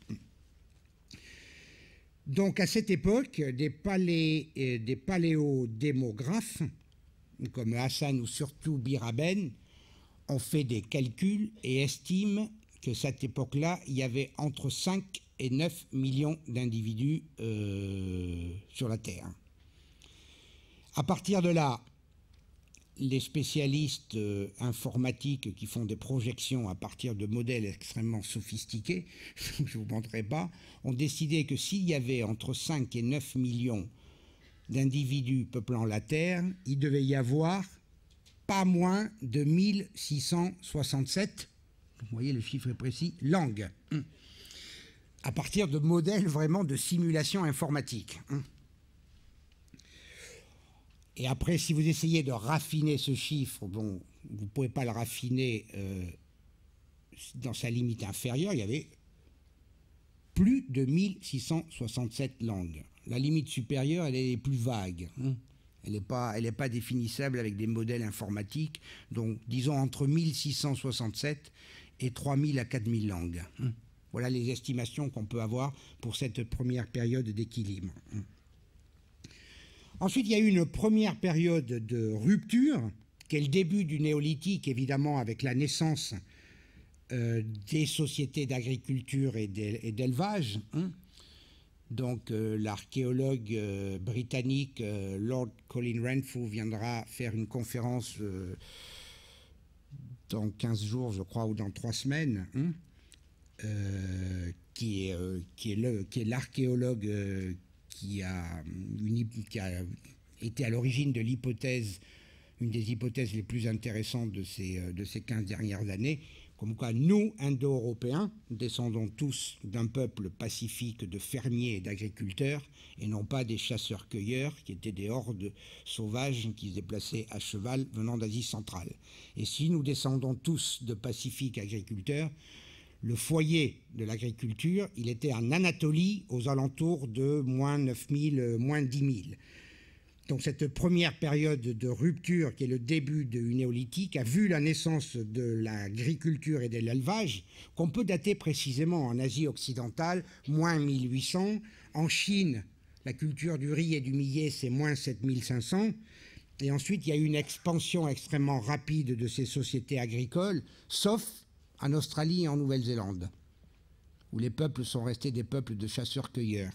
Donc à cette époque, des paléodémographes, comme Hassan ou surtout Biraben, ont fait des calculs et estiment que cette époque-là, il y avait entre 5 et 9 millions d'individus sur la Terre. À partir de là, les spécialistes informatiques qui font des projections à partir de modèles extrêmement sophistiqués, je ne vous montrerai pas, ont décidé que s'il y avait entre 5 et 9 millions d'individus peuplant la Terre, il devait y avoir pas moins de 1667, vous voyez le chiffre est précis, langues, à partir de modèles vraiment de simulation informatique. Et après, si vous essayez de raffiner ce chiffre, bon, vous ne pouvez pas le raffiner dans sa limite inférieure, il y avait plus de 1667 langues. La limite supérieure, elle est plus vague. Elle n'est pas définissable avec des modèles informatiques, donc disons entre 1667 et 3000 à 4000 langues. Voilà les estimations qu'on peut avoir pour cette première période d'équilibre. Ensuite, il y a eu une première période de rupture, qui est le début du néolithique, évidemment, avec la naissance des sociétés d'agriculture et d'élevage. Donc l'archéologue britannique Lord Colin Renfrew viendra faire une conférence dans 15 jours, je crois, ou dans 3 semaines, qui est l'archéologue qui a été à l'origine de l'hypothèse, une des hypothèses les plus intéressantes de ces 15 dernières années, comme quoi nous, Indo-Européens, descendons tous d'un peuple pacifique de fermiers et d'agriculteurs, et non pas des chasseurs-cueilleurs qui étaient des hordes sauvages qui se déplaçaient à cheval venant d'Asie centrale. Et si nous descendons tous de pacifiques agriculteurs, le foyer de l'agriculture, il était en Anatolie aux alentours de moins 9 000, moins 10 000. Donc cette première période de rupture, qui est le début du néolithique, a vu la naissance de l'agriculture et de l'élevage, qu'on peut dater précisément en Asie occidentale, moins 1800. En Chine, la culture du riz et du millet, c'est moins 7500. Et ensuite, il y a eu une expansion extrêmement rapide de ces sociétés agricoles, sauf en Australie et en Nouvelle-Zélande, où les peuples sont restés des peuples de chasseurs-cueilleurs.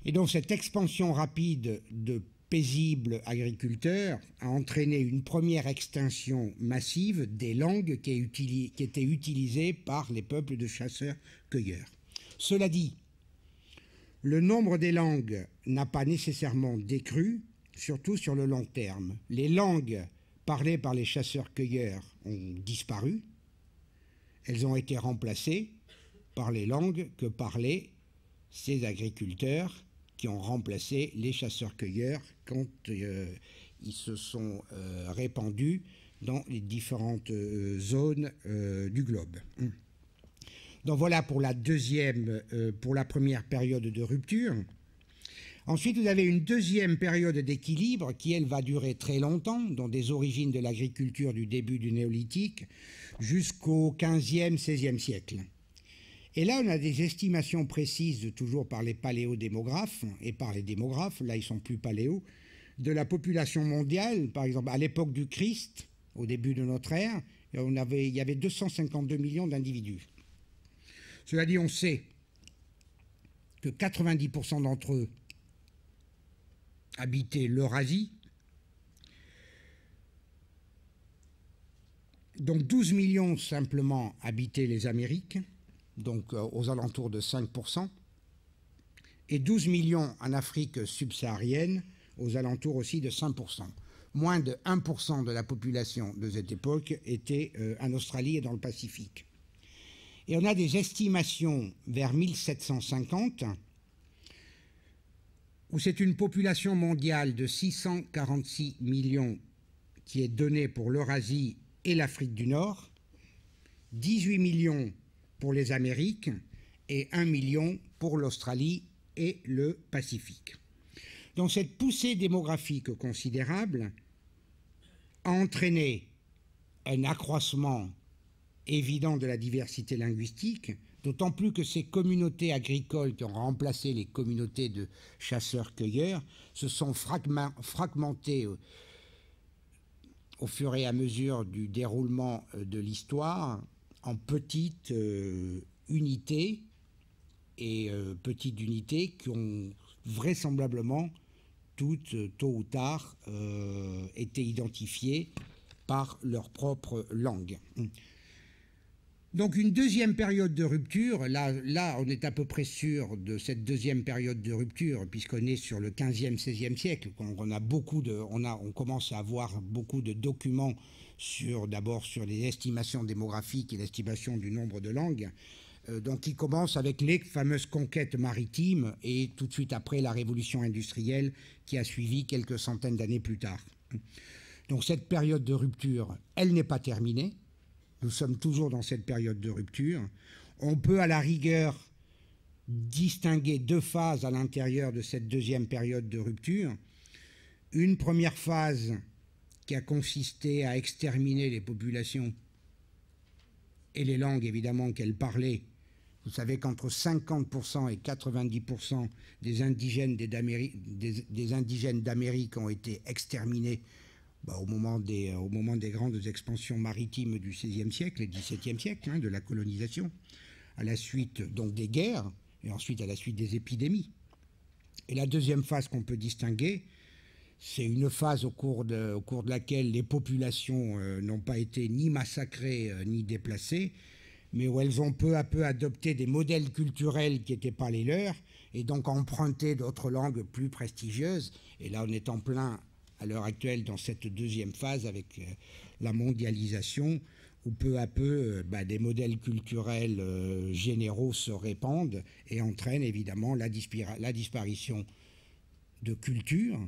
Et donc cette expansion rapide de paisibles agriculteurs a entraîné une première extinction massive des langues qui étaient utilisées par les peuples de chasseurs-cueilleurs. Cela dit, le nombre des langues n'a pas nécessairement décru, surtout sur le long terme. Les langues parlées par les chasseurs-cueilleurs ont disparu. Elles ont été remplacées par les langues que parlaient ces agriculteurs qui ont remplacé les chasseurs-cueilleurs quand ils se sont répandus dans les différentes zones du globe. Donc voilà pour la première période de rupture. Ensuite, vous avez une deuxième période d'équilibre qui, elle, va durer très longtemps, dont des origines de l'agriculture du début du néolithique jusqu'au XVe, XVIe siècle. Et là, on a des estimations précises, toujours par les paléodémographes et par les démographes, là ils sont plus paléo, de la population mondiale. Par exemple, à l'époque du Christ, au début de notre ère, il y avait 252 millions d'individus. Cela dit, on sait que 90% d'entre eux habitaient l'Eurasie, Donc 12 millions simplement habitaient les Amériques, donc aux alentours de 5%, et 12 millions en Afrique subsaharienne, aux alentours aussi de 5%. Moins de 1% de la population de cette époque était en Australie et dans le Pacifique. Et on a des estimations vers 1750, où c'est une population mondiale de 646 millions qui est donnée pour l'Eurasie et l'Afrique du Nord, 18 millions pour les Amériques et 1 million pour l'Australie et le Pacifique. Donc cette poussée démographique considérable a entraîné un accroissement évident de la diversité linguistique, d'autant plus que ces communautés agricoles qui ont remplacé les communautés de chasseurs-cueilleurs se sont fragmentées au fur et à mesure du déroulement de l'histoire en petites unités et petites unités qui ont vraisemblablement toutes, tôt ou tard, été identifiées par leur propre langue. Donc une deuxième période de rupture, là on est à peu près sûr de cette deuxième période de rupture, puisqu'on est sur le 15e, 16e siècle, on commence à avoir beaucoup de documents d'abord sur les estimations démographiques et l'estimation du nombre de langues, donc qui commence avec les fameuses conquêtes maritimes et tout de suite après la révolution industrielle qui a suivi quelques centaines d'années plus tard. Donc cette période de rupture, elle n'est pas terminée. Nous sommes toujours dans cette période de rupture. On peut à la rigueur distinguer deux phases à l'intérieur de cette deuxième période de rupture. Une première phase qui a consisté à exterminer les populations et les langues évidemment qu'elles parlaient. Vous savez qu'entre 50% et 90% des indigènes d'Amérique ont été exterminés au moment des grandes expansions maritimes du XVIe siècle et XVIIe siècle, de la colonisation, à la suite donc des guerres et ensuite à la suite des épidémies. Et la deuxième phase qu'on peut distinguer, c'est une phase au cours de laquelle les populations n'ont pas été ni massacrées ni déplacées, mais où elles ont peu à peu adopté des modèles culturels qui n'étaient pas les leurs et donc emprunté d'autres langues plus prestigieuses. Et là, on est en plein à l'heure actuelle dans cette deuxième phase avec la mondialisation où peu à peu des modèles culturels généraux se répandent et entraînent évidemment la disparition de cultures,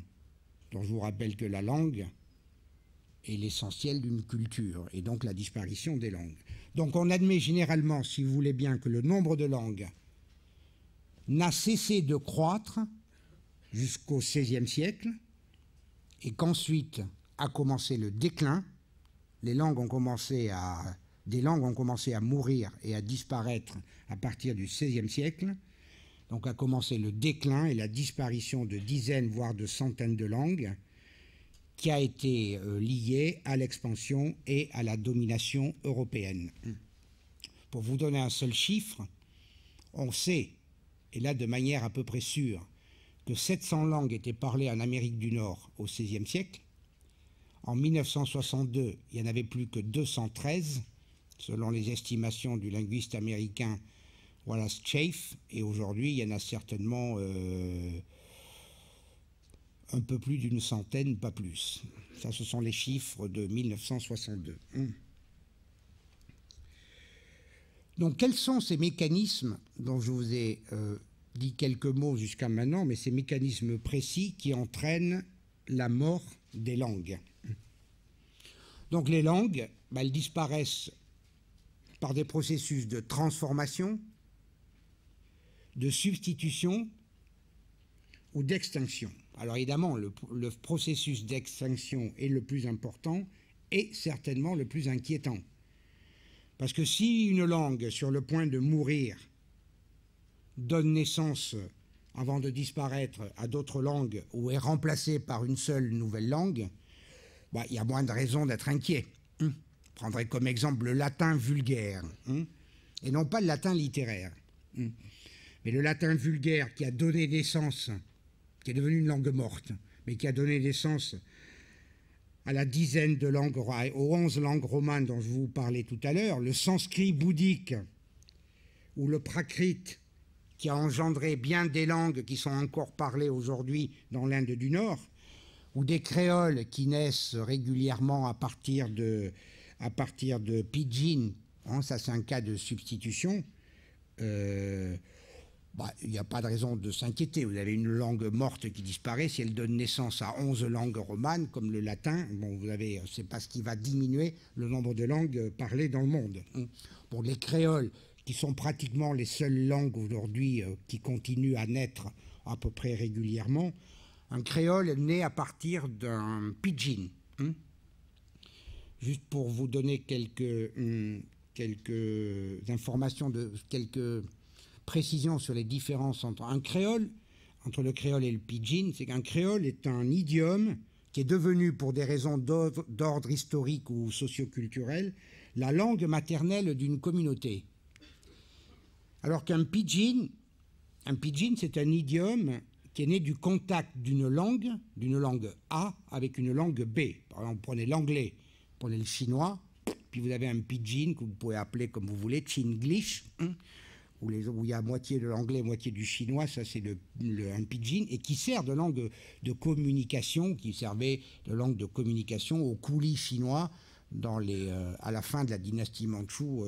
dont je vous rappelle que la langue est l'essentiel d'une culture, et donc la disparition des langues. Donc on admet généralement, si vous voulez bien, que le nombre de langues n'a cessé de croître jusqu'au XVIe siècle, et qu'ensuite a commencé le déclin. Des langues ont commencé à mourir et à disparaître à partir du XVIe siècle. Donc a commencé le déclin et la disparition de dizaines, voire de centaines de langues, qui a été liée à l'expansion et à la domination européenne. Pour vous donner un seul chiffre, on sait, et là de manière à peu près sûre, que 700 langues étaient parlées en Amérique du Nord au XVIe siècle. En 1962, il n'y en avait plus que 213, selon les estimations du linguiste américain Wallace Chafe, et aujourd'hui, il y en a certainement un peu plus d'une centaine, pas plus. Ça, ce sont les chiffres de 1962. Donc, quels sont ces mécanismes dont je vous ai dit quelques mots jusqu'à maintenant, mais ces mécanismes précis qui entraînent la mort des langues? Donc les langues, elles disparaissent par des processus de transformation, de substitution ou d'extinction. Alors évidemment, le processus d'extinction est le plus important et certainement le plus inquiétant. Parce que si une langue sur le point de mourir donne naissance, avant de disparaître, à d'autres langues ou est remplacée par une seule nouvelle langue, il y a moins de raisons d'être inquiet. Je prendrai comme exemple le latin vulgaire, et non pas le latin littéraire. Mais le latin vulgaire qui a donné naissance, qui est devenu une langue morte, mais qui a donné naissance à la dizaine de langues, aux 11 langues romanes dont je vous parlais tout à l'heure, le sanskrit bouddhique ou le prakrit, qui a engendré bien des langues qui sont encore parlées aujourd'hui dans l'Inde du Nord, ou des créoles qui naissent régulièrement à partir de pidgin, hein, ça c'est un cas de substitution. Il n'y a pas de raison de s'inquiéter. Vous avez une langue morte qui disparaît. Si elle donne naissance à 11 langues romanes, comme le latin, bon, c'est pas ce qui va diminuer le nombre de langues parlées dans le monde. Pour les créoles, qui sont pratiquement les seules langues aujourd'hui qui continuent à naître à peu près régulièrement, un créole naît à partir d'un pidgin. Juste pour vous donner quelques informations, quelques précisions sur les différences entre le créole et le pidgin, c'est qu'un créole est un idiome qui est devenu, pour des raisons d'ordre historique ou socioculturel, la langue maternelle d'une communauté. Alors qu'un pidgin, c'est un idiome qui est né du contact d'une langue A avec une langue B. Par exemple, prenez l'anglais, prenez le chinois, puis vous avez un pidgin que vous pouvez appeler comme vous voulez, Chinglish, où il y a moitié de l'anglais, moitié du chinois, ça c'est un pidgin, et qui sert de langue de communication, qui servait de langue de communication aux coulis chinois à la fin de la dynastie mandchoue,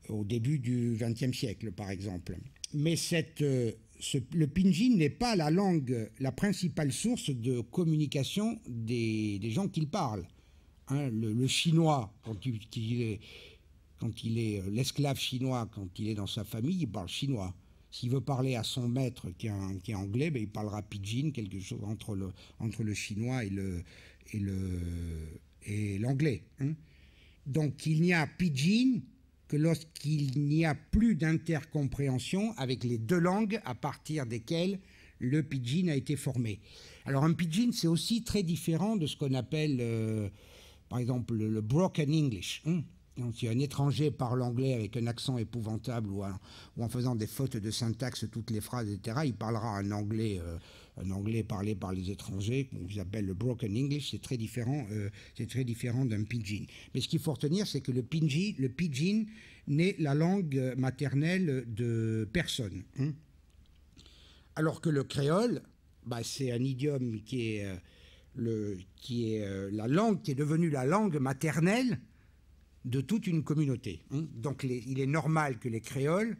au début du XXe siècle, par exemple. Mais le pidgin n'est pas la principale source de communication des gens qui le parlent. Hein, le chinois, quand il est l'esclave chinois, quand il est dans sa famille, il parle chinois. S'il veut parler à son maître qui est anglais, ben, il parlera pidgin, quelque chose entre le chinois et l'anglais. Hein. Donc il n'y a pidgin que lorsqu'il n'y a plus d'intercompréhension avec les deux langues à partir desquelles le pidgin a été formé. Alors un pidgin, c'est aussi très différent de ce qu'on appelle, par exemple, le broken English. Donc, si un étranger parle anglais avec un accent épouvantable ou en faisant des fautes de syntaxe toutes les phrases, etc., il parlera un anglais parlé par les étrangers, qu'on appelle le broken English. C'est très différent d'un pidgin. Mais ce qu'il faut retenir, c'est que le pidgin n'est la langue maternelle de personne. Alors que le créole, c'est un idiome qui est la langue qui est devenue la langue maternelle de toute une communauté. Donc il est normal que les créoles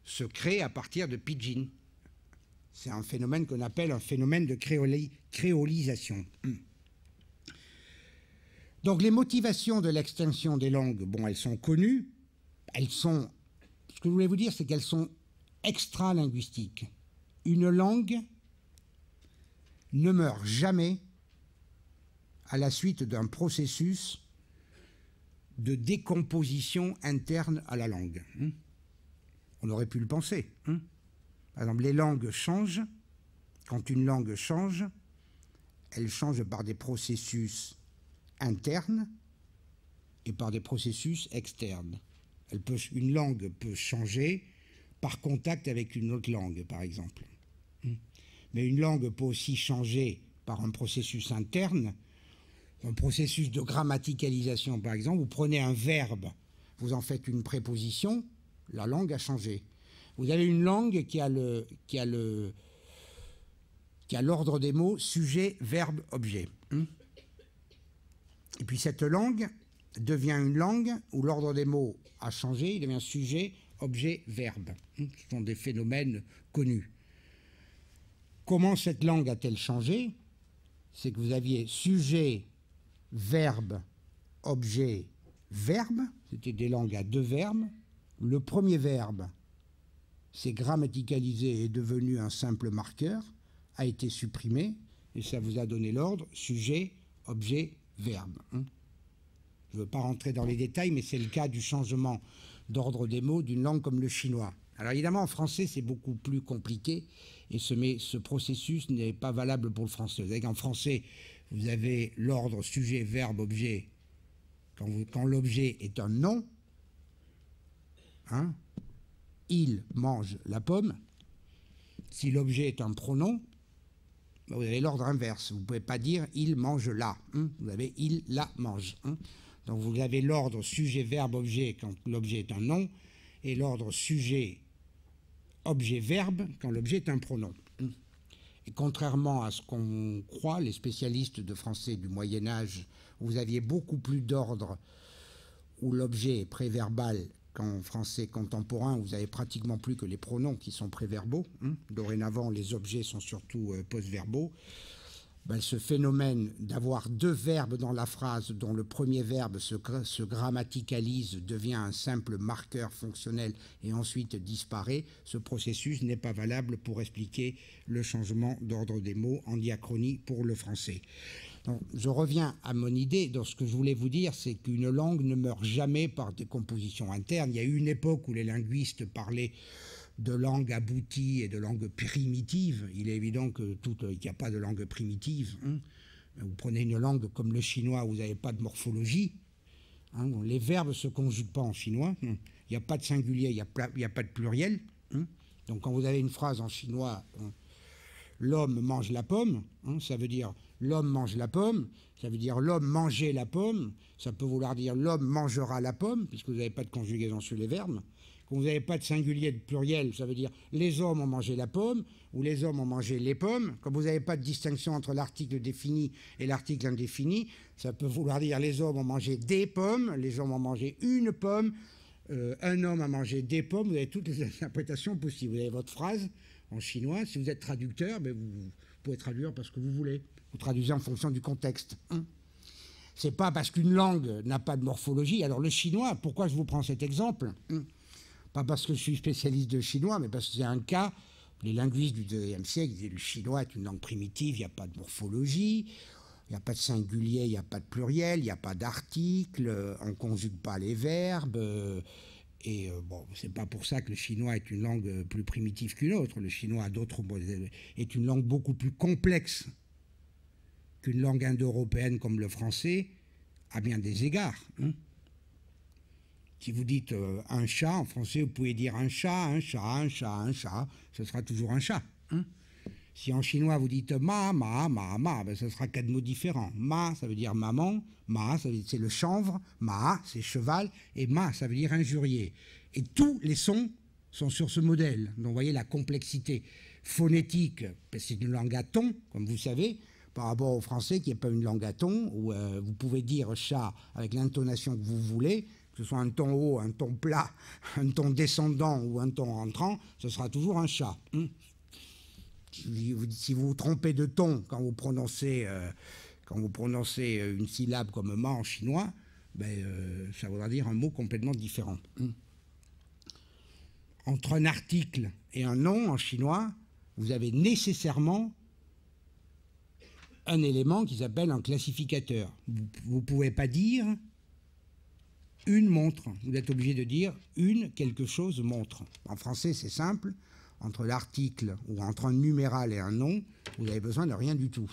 se créent à partir de pidgin. C'est un phénomène qu'on appelle un phénomène de créolisation. Donc les motivations de l'extinction des langues, elles sont connues. Ce que je voulais vous dire, c'est qu'elles sont extra-linguistiques. Une langue ne meurt jamais à la suite d'un processus de décomposition interne à la langue. On aurait pu le penser. Par exemple, les langues changent. Quand une langue change, elle change par des processus internes et par des processus externes. Une langue peut changer par contact avec une autre langue, par exemple. Mais une langue peut aussi changer par un processus interne, un processus de grammaticalisation, par exemple. Vous prenez un verbe, vous en faites une préposition, la langue a changé. Vous avez une langue qui a l'ordre des mots sujet, verbe, objet. Et puis cette langue devient une langue où l'ordre des mots a changé, il devient sujet, objet, verbe. Ce sont des phénomènes connus. Comment cette langue a-t-elle changé? C'est que vous aviez sujet, verbe, objet, verbe. C'était des langues à deux verbes. Le premier verbe s'est grammaticalisé et est devenu un simple marqueur, a été supprimé, et ça vous a donné l'ordre sujet, objet, verbe. Je ne veux pas rentrer dans les détails, mais c'est le cas du changement d'ordre des mots d'une langue comme le chinois. Alors évidemment, en français, c'est beaucoup plus compliqué, et ce processus n'est pas valable pour le français. Vous savez qu'en français, vous avez l'ordre sujet, verbe, objet. Quand l'objet est un nom, il mange la pomme. Si l'objet est un pronom, vous avez l'ordre inverse. Vous ne pouvez pas dire « il mange là ». Vous avez « il la mange ». Donc vous avez l'ordre sujet, verbe, objet quand l'objet est un nom, et l'ordre sujet, objet, verbe quand l'objet est un pronom. Et contrairement à ce qu'on croit, les spécialistes de français du Moyen-Âge, vous aviez beaucoup plus d'ordre où l'objet est préverbal qu'en français contemporain, vous avez pratiquement plus que les pronoms qui sont préverbaux. Dorénavant, les objets sont surtout post-verbaux. Ben, ce phénomène d'avoir deux verbes dans la phrase dont le premier verbe se grammaticalise, devient un simple marqueur fonctionnel et ensuite disparaît, ce processus n'est pas valable pour expliquer le changement d'ordre des mots en diachronie pour le français. Donc, je reviens à mon idée. Donc, ce que je voulais vous dire, c'est qu'une langue ne meurt jamais par décomposition interne. Il y a eu une époque où les linguistes parlaient de langue aboutie et de langue primitive. Il est évident qu'il n'y a pas de langue primitive. Vous prenez une langue comme le chinois, vous n'avez pas de morphologie. Les verbes ne se conjuguent pas en chinois. Il n'y a pas de singulier, il n'y a pas de pluriel. Donc quand vous avez une phrase en chinois, l'homme mange la pomme, ça veut dire l'homme mange la pomme, ça veut dire l'homme mangeait la pomme, ça peut vouloir dire l'homme mangera la pomme, puisque vous n'avez pas de conjugaison sur les verbes. Quand vous n'avez pas de singulier de pluriel, ça veut dire les hommes ont mangé la pomme ou les hommes ont mangé les pommes. Quand vous n'avez pas de distinction entre l'article défini et l'article indéfini, ça peut vouloir dire les hommes ont mangé des pommes, les hommes ont mangé une pomme, un homme a mangé des pommes. Vous avez toutes les interprétations possibles. Vous avez votre phrase en chinois. Si vous êtes traducteur, ben vous pouvez traduire parce que vous voulez. Vous traduisez en fonction du contexte. C'est pas parce qu'une langue n'a pas de morphologie. Alors le chinois, pourquoi je vous prends cet exemple ? Pas parce que je suis spécialiste de chinois, mais parce que c'est un cas, les linguistes du IIe siècle disaient le chinois est une langue primitive, il n'y a pas de morphologie, il n'y a pas de singulier, il n'y a pas de pluriel, il n'y a pas d'article, on ne conjugue pas les verbes. Bon, c'est pas pour ça que le chinois est une langue plus primitive qu'une autre. Le chinois a d'autres est une langue beaucoup plus complexe qu'une langue indo-européenne comme le français, à bien des égards. Si vous dites un chat, en français, vous pouvez dire un chat, un chat, un chat, un chat, ce sera toujours un chat. Si en chinois vous dites ma, ma, ma, ma, ben ce sera 4 mots différents. Ma, ça veut dire maman, ma, c'est le chanvre, ma, c'est cheval, et ma, ça veut dire injurier. Et tous les sons sont sur ce modèle. Donc vous voyez la complexité phonétique, c'est une langue à ton, comme vous savez, par rapport au français qui n'est pas une langue à ton, où vous pouvez dire chat avec l'intonation que vous voulez, que ce soit un ton haut, un ton plat, un ton descendant ou un ton rentrant, ce sera toujours un chat. Si vous vous trompez de ton quand vous prononcez une syllabe comme ma en chinois, ben, ça voudra dire un mot complètement différent. Entre un article et un nom en chinois, vous avez nécessairement un élément qui s'appelle un classificateur. Vous ne pouvez pas dire une montre. Vous êtes obligé de dire une quelque chose montre. En français, c'est simple. Entre l'article ou entre un numéral et un nom, vous n'avez besoin de rien du tout.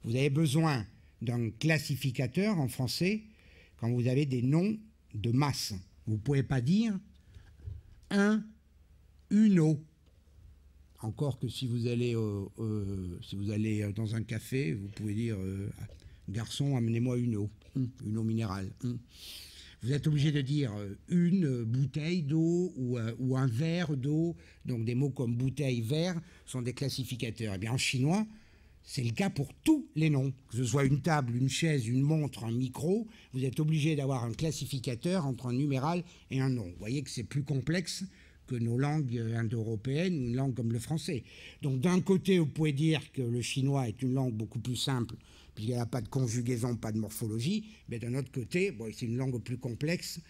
Vous avez besoin d'un classificateur en français quand vous avez des noms de masse. Vous ne pouvez pas dire un, une eau. Encore que si vous allez dans un café, vous pouvez dire garçon, amenez-moi une eau minérale. Vous êtes obligé de dire une bouteille d'eau ou un verre d'eau. Donc des mots comme bouteille, verre sont des classificateurs. Eh bien en chinois, c'est le cas pour tous les noms. Que ce soit une table, une chaise, une montre, un micro, vous êtes obligé d'avoir un classificateur entre un numéral et un nom. Vous voyez que c'est plus complexe que nos langues indo-européennes, une langue comme le français. Donc d'un côté, vous pouvez dire que le chinois est une langue beaucoup plus simple, puisqu'il n'y a pas de conjugaison, pas de morphologie, mais d'un autre côté, bon, c'est une langue plus complexe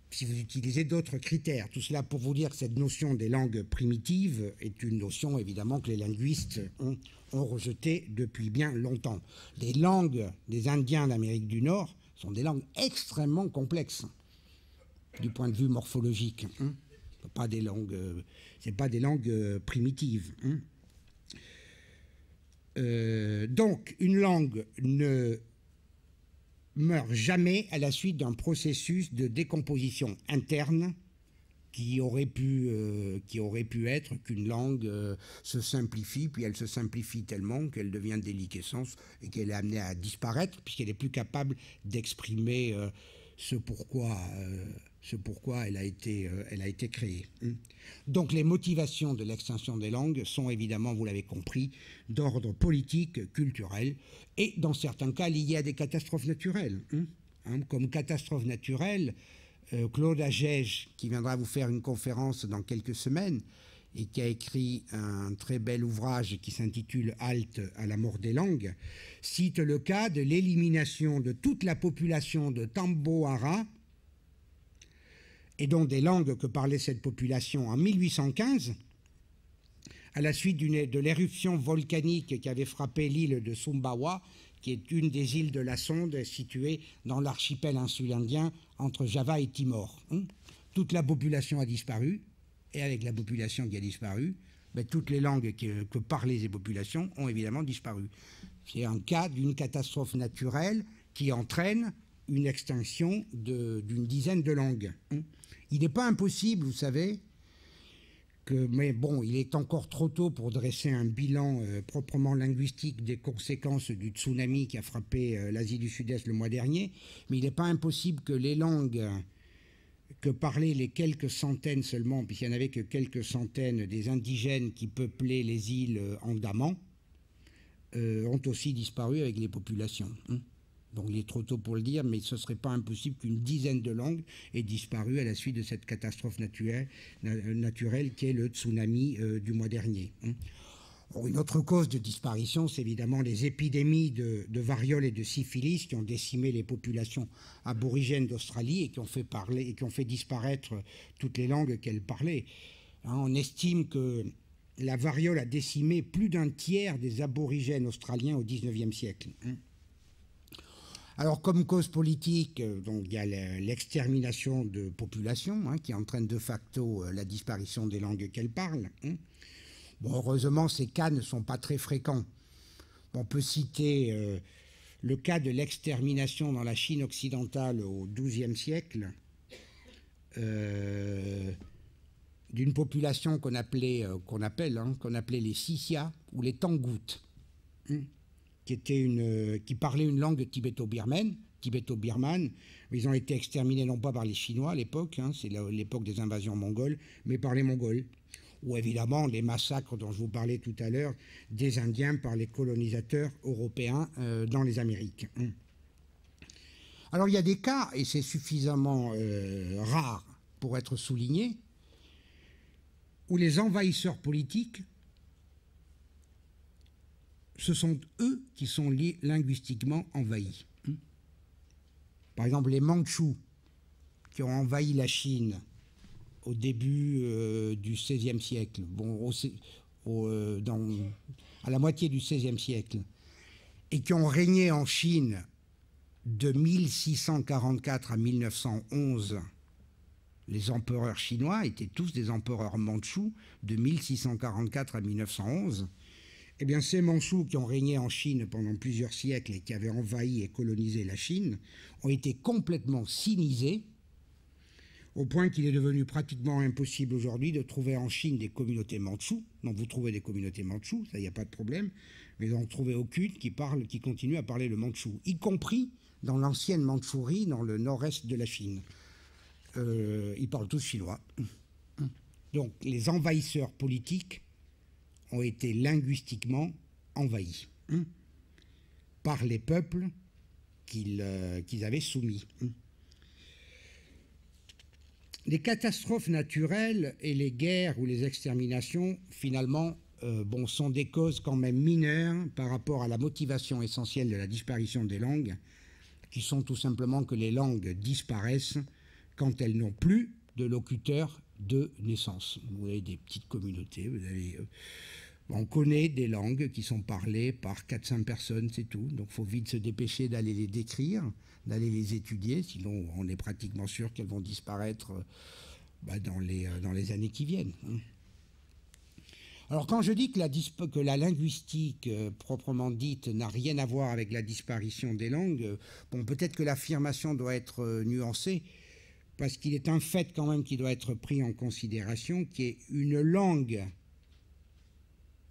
si vous utilisez d'autres critères. Tout cela pour vous dire que cette notion des langues primitives est une notion, évidemment, que les linguistes ont rejetée depuis bien longtemps. Les langues des Indiens d'Amérique du Nord sont des langues extrêmement complexes du point de vue morphologique. Pas des langues, c'est pas des langues primitives. Donc, une langue ne meurt jamais à la suite d'un processus de décomposition interne qui aurait pu être qu'une langue se simplifie, puis elle se simplifie tellement qu'elle devient déliquescence et qu'elle est amenée à disparaître, puisqu'elle n'est plus capable d'exprimer ce pourquoi elle a été créée. Donc les motivations de l'extinction des langues sont évidemment, vous l'avez compris, d'ordre politique, culturel, et dans certains cas liées à des catastrophes naturelles. Comme catastrophe naturelle, Claude Agege, qui viendra vous faire une conférence dans quelques semaines et qui a écrit un très bel ouvrage qui s'intitule « Halte à la mort des langues », cite le cas de l'élimination de toute la population de Tamboara et donc des langues que parlait cette population en 1815, à la suite de l'éruption volcanique qui avait frappé l'île de Sumbawa, qui est une des îles de la Sonde située dans l'archipel insulaire indien entre Java et Timor. Toute la population a disparu, et avec la population qui a disparu, toutes les langues que parlaient ces populations ont évidemment disparu. C'est un cas d'une catastrophe naturelle qui entraîne une extinction d'une dizaine de langues. Il n'est pas impossible, vous savez, mais bon, il est encore trop tôt pour dresser un bilan proprement linguistique des conséquences du tsunami qui a frappé l'Asie du Sud-Est le mois dernier, mais il n'est pas impossible que les langues que parlaient les quelques centaines seulement, puisqu'il n'y en avait que quelques centaines des indigènes qui peuplaient les îles Andaman, ont aussi disparu avec les populations. Donc il est trop tôt pour le dire, mais ce ne serait pas impossible qu'une dizaine de langues aient disparu à la suite de cette catastrophe naturelle qui est le tsunami du mois dernier. Une autre cause de disparition, c'est évidemment les épidémies de variole et de syphilis qui ont décimé les populations aborigènes d'Australie et qui ont fait disparaître toutes les langues qu'elles parlaient. On estime que la variole a décimé plus d'un tiers des aborigènes australiens au XIXe siècle. Alors, comme cause politique, donc, il y a l'extermination de populations qui entraîne de facto la disparition des langues qu'elles parlent. Bon, heureusement, ces cas ne sont pas très fréquents. On peut citer le cas de l'extermination dans la Chine occidentale au XIIe siècle d'une population qu'on appelait les Sisia ou les Tangoutes. Qui parlaient une langue tibéto-birmane. Ils ont été exterminés non pas par les Chinois à l'époque, c'est l'époque des invasions mongoles, mais par les Mongols. Ou évidemment les massacres dont je vous parlais tout à l'heure des Indiens par les colonisateurs européens dans les Amériques. Alors il y a des cas, et c'est suffisamment rare pour être souligné, où les envahisseurs politiques, ce sont eux qui sont linguistiquement envahis. Par exemple, les Mandchous qui ont envahi la Chine au début du XVIe siècle, à la moitié du XVIe siècle, et qui ont régné en Chine de 1644 à 1911. Les empereurs chinois étaient tous des empereurs mandchous de 1644 à 1911. Eh bien, ces Mandchous qui ont régné en Chine pendant plusieurs siècles et qui avaient envahi et colonisé la Chine ont été complètement sinisés au point qu'il est devenu pratiquement impossible aujourd'hui de trouver en Chine des communautés mandchous. Donc vous trouvez des communautés mandchous, ça, il n'y a pas de problème, mais vous n'en trouvez aucune qui continue à parler le mandchou, y compris dans l'ancienne Mandchourie, dans le nord-est de la Chine. Ils parlent tous chinois. Donc les envahisseurs politiques ont été linguistiquement envahis par les peuples qu'ils avaient soumis. Les catastrophes naturelles et les guerres ou les exterminations, finalement, sont des causes quand même mineures par rapport à la motivation essentielle de la disparition des langues, qui sont tout simplement que les langues disparaissent quand elles n'ont plus de locuteurs de naissance. Vous avez des petites communautés, on connaît des langues qui sont parlées par 400 personnes, c'est tout. Donc il faut vite se dépêcher d'aller les décrire, d'aller les étudier, sinon on est pratiquement sûr qu'elles vont disparaître dans les années qui viennent. Alors quand je dis que la linguistique proprement dite n'a rien à voir avec la disparition des langues, peut-être que l'affirmation doit être nuancée, parce qu'il est un fait quand même qui doit être pris en considération, qui est une langue,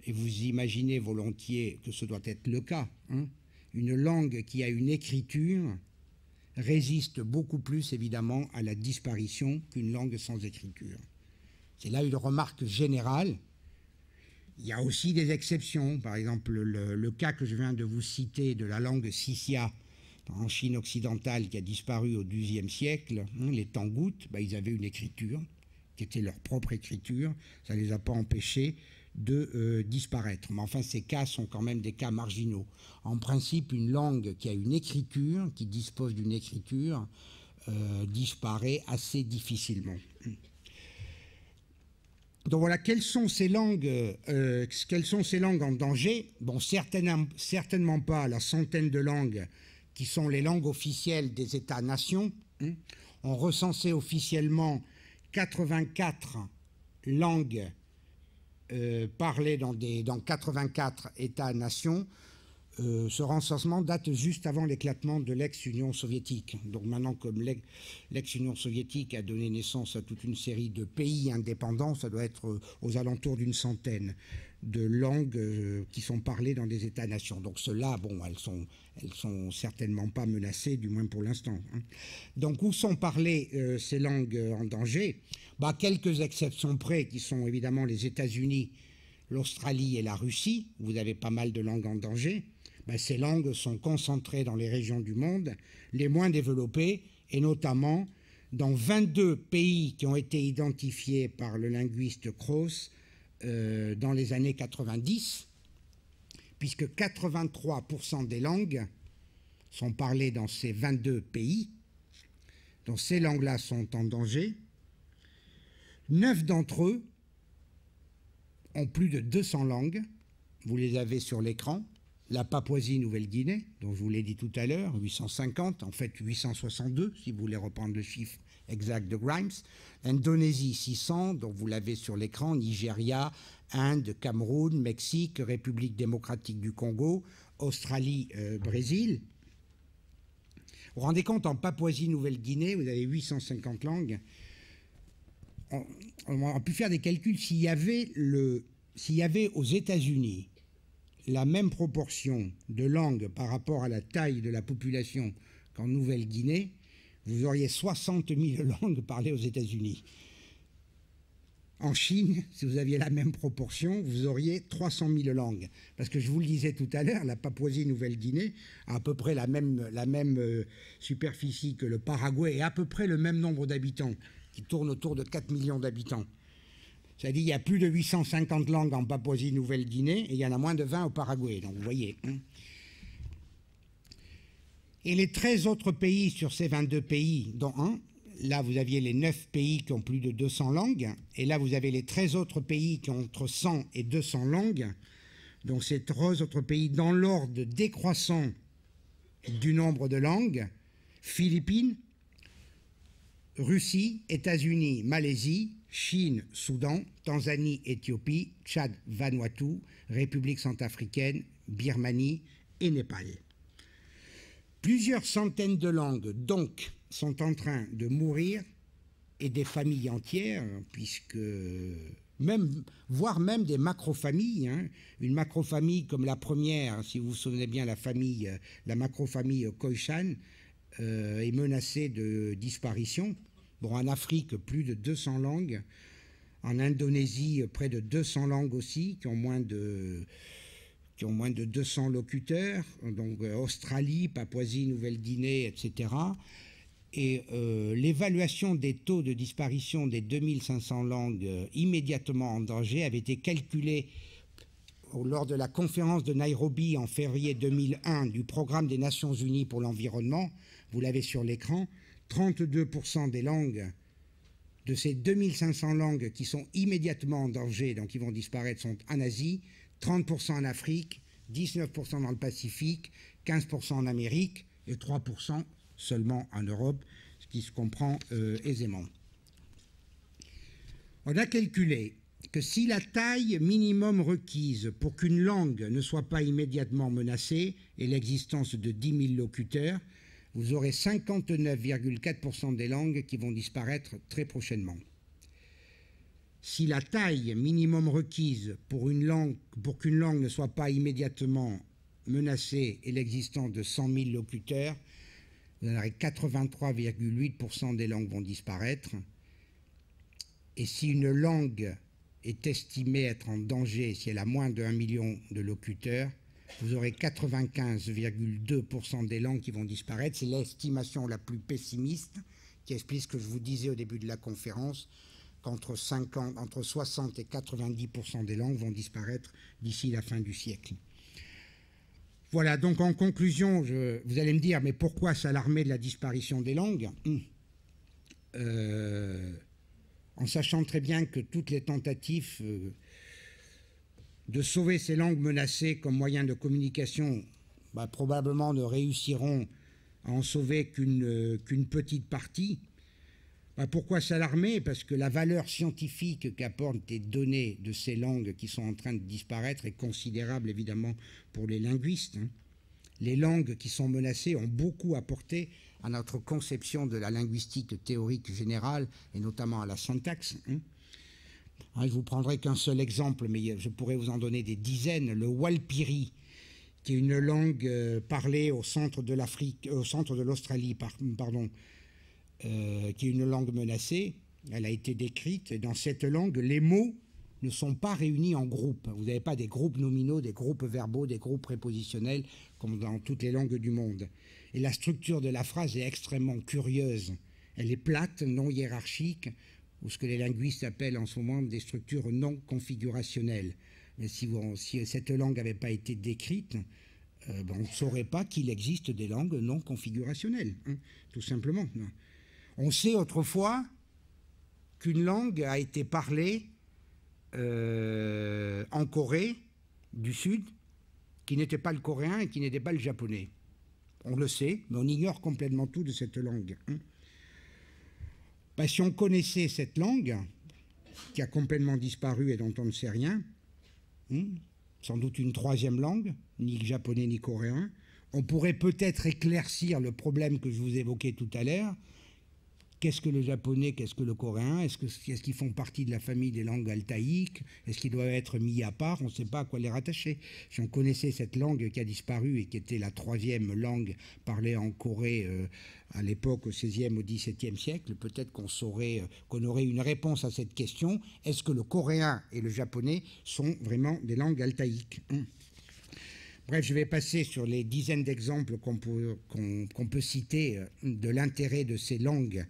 et vous imaginez volontiers que ce doit être le cas, hein, une langue qui a une écriture résiste beaucoup plus évidemment à la disparition qu'une langue sans écriture. C'est là une remarque générale. Il y a aussi des exceptions. Par exemple, le cas que je viens de vous citer de la langue Xia en Chine occidentale qui a disparu au XIIe siècle, hein, les Tangout, ils avaient une écriture qui était leur propre écriture. Ça ne les a pas empêchés de disparaître. Mais enfin, ces cas sont quand même des cas marginaux. En principe, une langue qui a une écriture, qui dispose d'une écriture, disparaît assez difficilement. Donc voilà, quelles sont ces langues en danger? Bon, certainement pas la centaine de langues qui sont les langues officielles des États-nations. On recensait officiellement 84 langues parlées dans 84 États-nations. Ce recensement date juste avant l'éclatement de l'ex-Union soviétique. Donc maintenant, comme l'ex-Union soviétique a donné naissance à toute une série de pays indépendants, ça doit être aux alentours d'une centaine de langues qui sont parlées dans des États-nations. Donc ceux-là, bon, elles sont certainement pas menacées, du moins pour l'instant. Hein. Donc où sont parlées ces langues en danger? Quelques exceptions près, qui sont évidemment les États-Unis, l'Australie et la Russie. Vous avez pas mal de langues en danger. Ces langues sont concentrées dans les régions du monde les moins développées, et notamment dans 22 pays qui ont été identifiés par le linguiste Krauss dans les années 90, puisque 83% des langues sont parlées dans ces 22 pays. Donc ces langues-là sont en danger. 9 d'entre eux ont plus de 200 langues. Vous les avez sur l'écran. La Papouasie-Nouvelle-Guinée, dont je vous l'ai dit tout à l'heure, 850, en fait 862, si vous voulez reprendre le chiffre exact de Grimes. Indonésie, 600, dont vous l'avez sur l'écran, Nigeria, Inde, Cameroun, Mexique, République démocratique du Congo, Australie, Brésil. Vous vous rendez compte, en Papouasie-Nouvelle-Guinée, vous avez 850 langues. On a pu faire des calculs. S'il y avait aux États-Unis la même proportion de langues par rapport à la taille de la population qu'en Nouvelle-Guinée, vous auriez 60 000 langues parlées aux États-Unis. En Chine, si vous aviez la même proportion, vous auriez 300 000 langues. Parce que je vous le disais tout à l'heure, la Papouasie-Nouvelle-Guinée a à peu près la même superficie que le Paraguay et à peu près le même nombre d'habitants, qui tourne autour de 4 millions d'habitants. C'est-à-dire qu'il y a plus de 850 langues en Papouasie-Nouvelle-Guinée et il y en a moins de 20 au Paraguay. Donc vous voyez. Hein. Et les 13 autres pays sur ces 22 pays, dont un, là vous aviez les 9 pays qui ont plus de 200 langues, et là vous avez les 13 autres pays qui ont entre 100 et 200 langues. Donc ces 13 autres pays dans l'ordre décroissant du nombre de langues: Philippines, Russie, États-Unis, Malaisie, Chine, Soudan, Tanzanie, Éthiopie, Tchad, Vanuatu, République centrafricaine, Birmanie et Népal. Plusieurs centaines de langues, donc, sont en train de mourir, et des familles entières, puisque voire même des macrofamilles. Hein. Une macrofamille comme la première, si vous vous souvenez bien, la macrofamille Khoisan, est menacée de disparition. Bon, en Afrique, plus de 200 langues. En Indonésie, près de 200 langues aussi, qui ont moins de 200 locuteurs. Donc, Australie, Papouasie, Nouvelle-Guinée, etc. Et l'évaluation des taux de disparition des 2500 langues immédiatement en danger avait été calculée lors de la conférence de Nairobi en février 2001 du Programme des Nations Unies pour l'environnement. Vous l'avez sur l'écran. 32% des langues, de ces 2500 langues qui sont immédiatement en danger, donc qui vont disparaître, sont en Asie, 30% en Afrique, 19% dans le Pacifique, 15% en Amérique et 3% seulement en Europe, ce qui se comprend aisément. On a calculé que si la taille minimum requise pour qu'une langue ne soit pas immédiatement menacée est l'existence de 10 000 locuteurs, vous aurez 59,4% des langues qui vont disparaître très prochainement. Si la taille minimum requise pour qu'une langue ne soit pas immédiatement menacée est l'existence de 100 000 locuteurs, vous en aurez 83,8% des langues vont disparaître. Et si une langue est estimée être en danger, si elle a moins de 1 million de locuteurs, vous aurez 95,2% des langues qui vont disparaître. C'est l'estimation la plus pessimiste qui explique ce que je vous disais au début de la conférence, qu'entre 60 et 90% des langues vont disparaître d'ici la fin du siècle. Voilà, donc en conclusion, vous allez me dire, mais pourquoi s'alarmer de la disparition des langues en sachant très bien que toutes les tentatives de sauver ces langues menacées comme moyen de communication probablement ne réussiront à en sauver qu'une petite partie. Pourquoi s'alarmer? Parce que la valeur scientifique qu'apportent les données de ces langues qui sont en train de disparaître est considérable, évidemment, pour les linguistes. Les langues qui sont menacées ont beaucoup apporté à notre conception de la linguistique théorique générale, et notamment à la syntaxe. Je ne vous prendrai qu'un seul exemple, mais je pourrais vous en donner des dizaines. Le Walpiri, qui est une langue parlée au centre de l'Australie, qui est une langue menacée. Elle a été décrite. Et dans cette langue, les mots ne sont pas réunis en groupes. Vous n'avez pas des groupes nominaux, des groupes verbaux, des groupes prépositionnels, comme dans toutes les langues du monde. Et la structure de la phrase est extrêmement curieuse. Elle est plate, non hiérarchique, ou ce que les linguistes appellent en ce moment des structures non configurationnelles. Mais si cette langue n'avait pas été décrite, on ne saurait pas qu'il existe des langues non configurationnelles, tout simplement. On sait autrefois qu'une langue a été parlée en Corée du Sud, qui n'était pas le coréen et qui n'était pas le japonais. On le sait, mais on ignore complètement tout de cette langue. Si on connaissait cette langue, qui a complètement disparu et dont on ne sait rien, sans doute une troisième langue, ni japonais ni coréen, on pourrait peut-être éclaircir le problème que je vous évoquais tout à l'heure. Qu'est-ce que le japonais, qu'est-ce que le coréen? Est-ce qu'ils font partie de la famille des langues altaïques? Est-ce qu'ils doivent être mis à part? On ne sait pas à quoi les rattacher. Si on connaissait cette langue qui a disparu et qui était la troisième langue parlée en Corée à l'époque, au XVIe, au XVIIe siècle, peut-être qu'on aurait une réponse à cette question. Est-ce que le coréen et le japonais sont vraiment des langues altaïques? Bref, je vais passer sur les dizaines d'exemples qu'on peut citer de l'intérêt de ces langues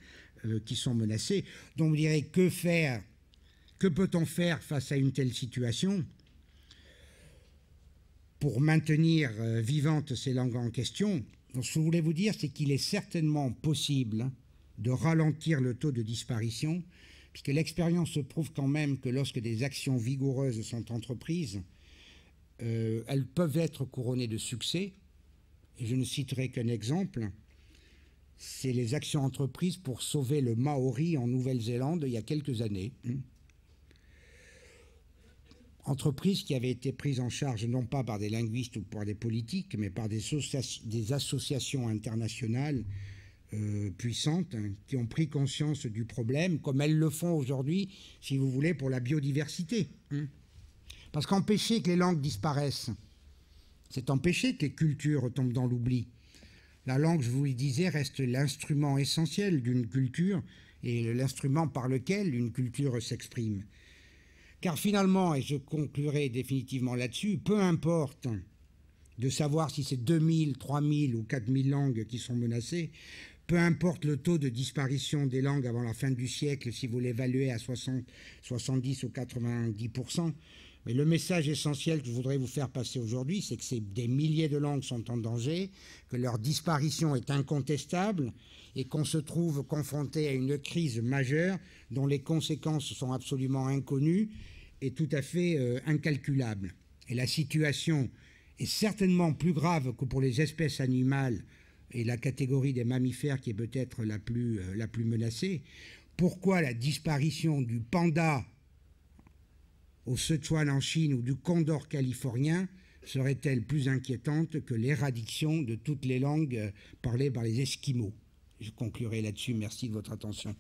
qui sont menacées. Donc, vous direz, que faire? Que peut-on faire face à une telle situation pour maintenir vivantes ces langues en question? Donc, ce que je voulais vous dire, c'est qu'il est certainement possible de ralentir le taux de disparition, puisque l'expérience prouve quand même que lorsque des actions vigoureuses sont entreprises, elles peuvent être couronnées de succès. Et je ne citerai qu'un exemple, c'est les actions entreprises pour sauver le Maori en Nouvelle-Zélande il y a quelques années. Entreprises qui avaient été prises en charge non pas par des linguistes ou par des politiques, mais par des associations internationales puissantes qui ont pris conscience du problème, comme elles le font aujourd'hui, si vous voulez, pour la biodiversité. Parce qu'empêcher que les langues disparaissent, c'est empêcher que les cultures tombent dans l'oubli. La langue, je vous le disais, reste l'instrument essentiel d'une culture et l'instrument par lequel une culture s'exprime. Car finalement, et je conclurai définitivement là-dessus, peu importe de savoir si c'est 2000, 3000 ou 4000 langues qui sont menacées, peu importe le taux de disparition des langues avant la fin du siècle, si vous l'évaluez à 60, 70 ou 90%, mais le message essentiel que je voudrais vous faire passer aujourd'hui, c'est que des milliers de langues sont en danger, que leur disparition est incontestable et qu'on se trouve confronté à une crise majeure dont les conséquences sont absolument inconnues et tout à fait incalculables. Et la situation est certainement plus grave que pour les espèces animales et la catégorie des mammifères qui est peut-être la plus menacée. Pourquoi la disparition du panda au Sichuan en Chine ou du condor californien serait-elle plus inquiétante que l'éradiction de toutes les langues parlées par les Esquimaux? Je conclurai là-dessus. Merci de votre attention.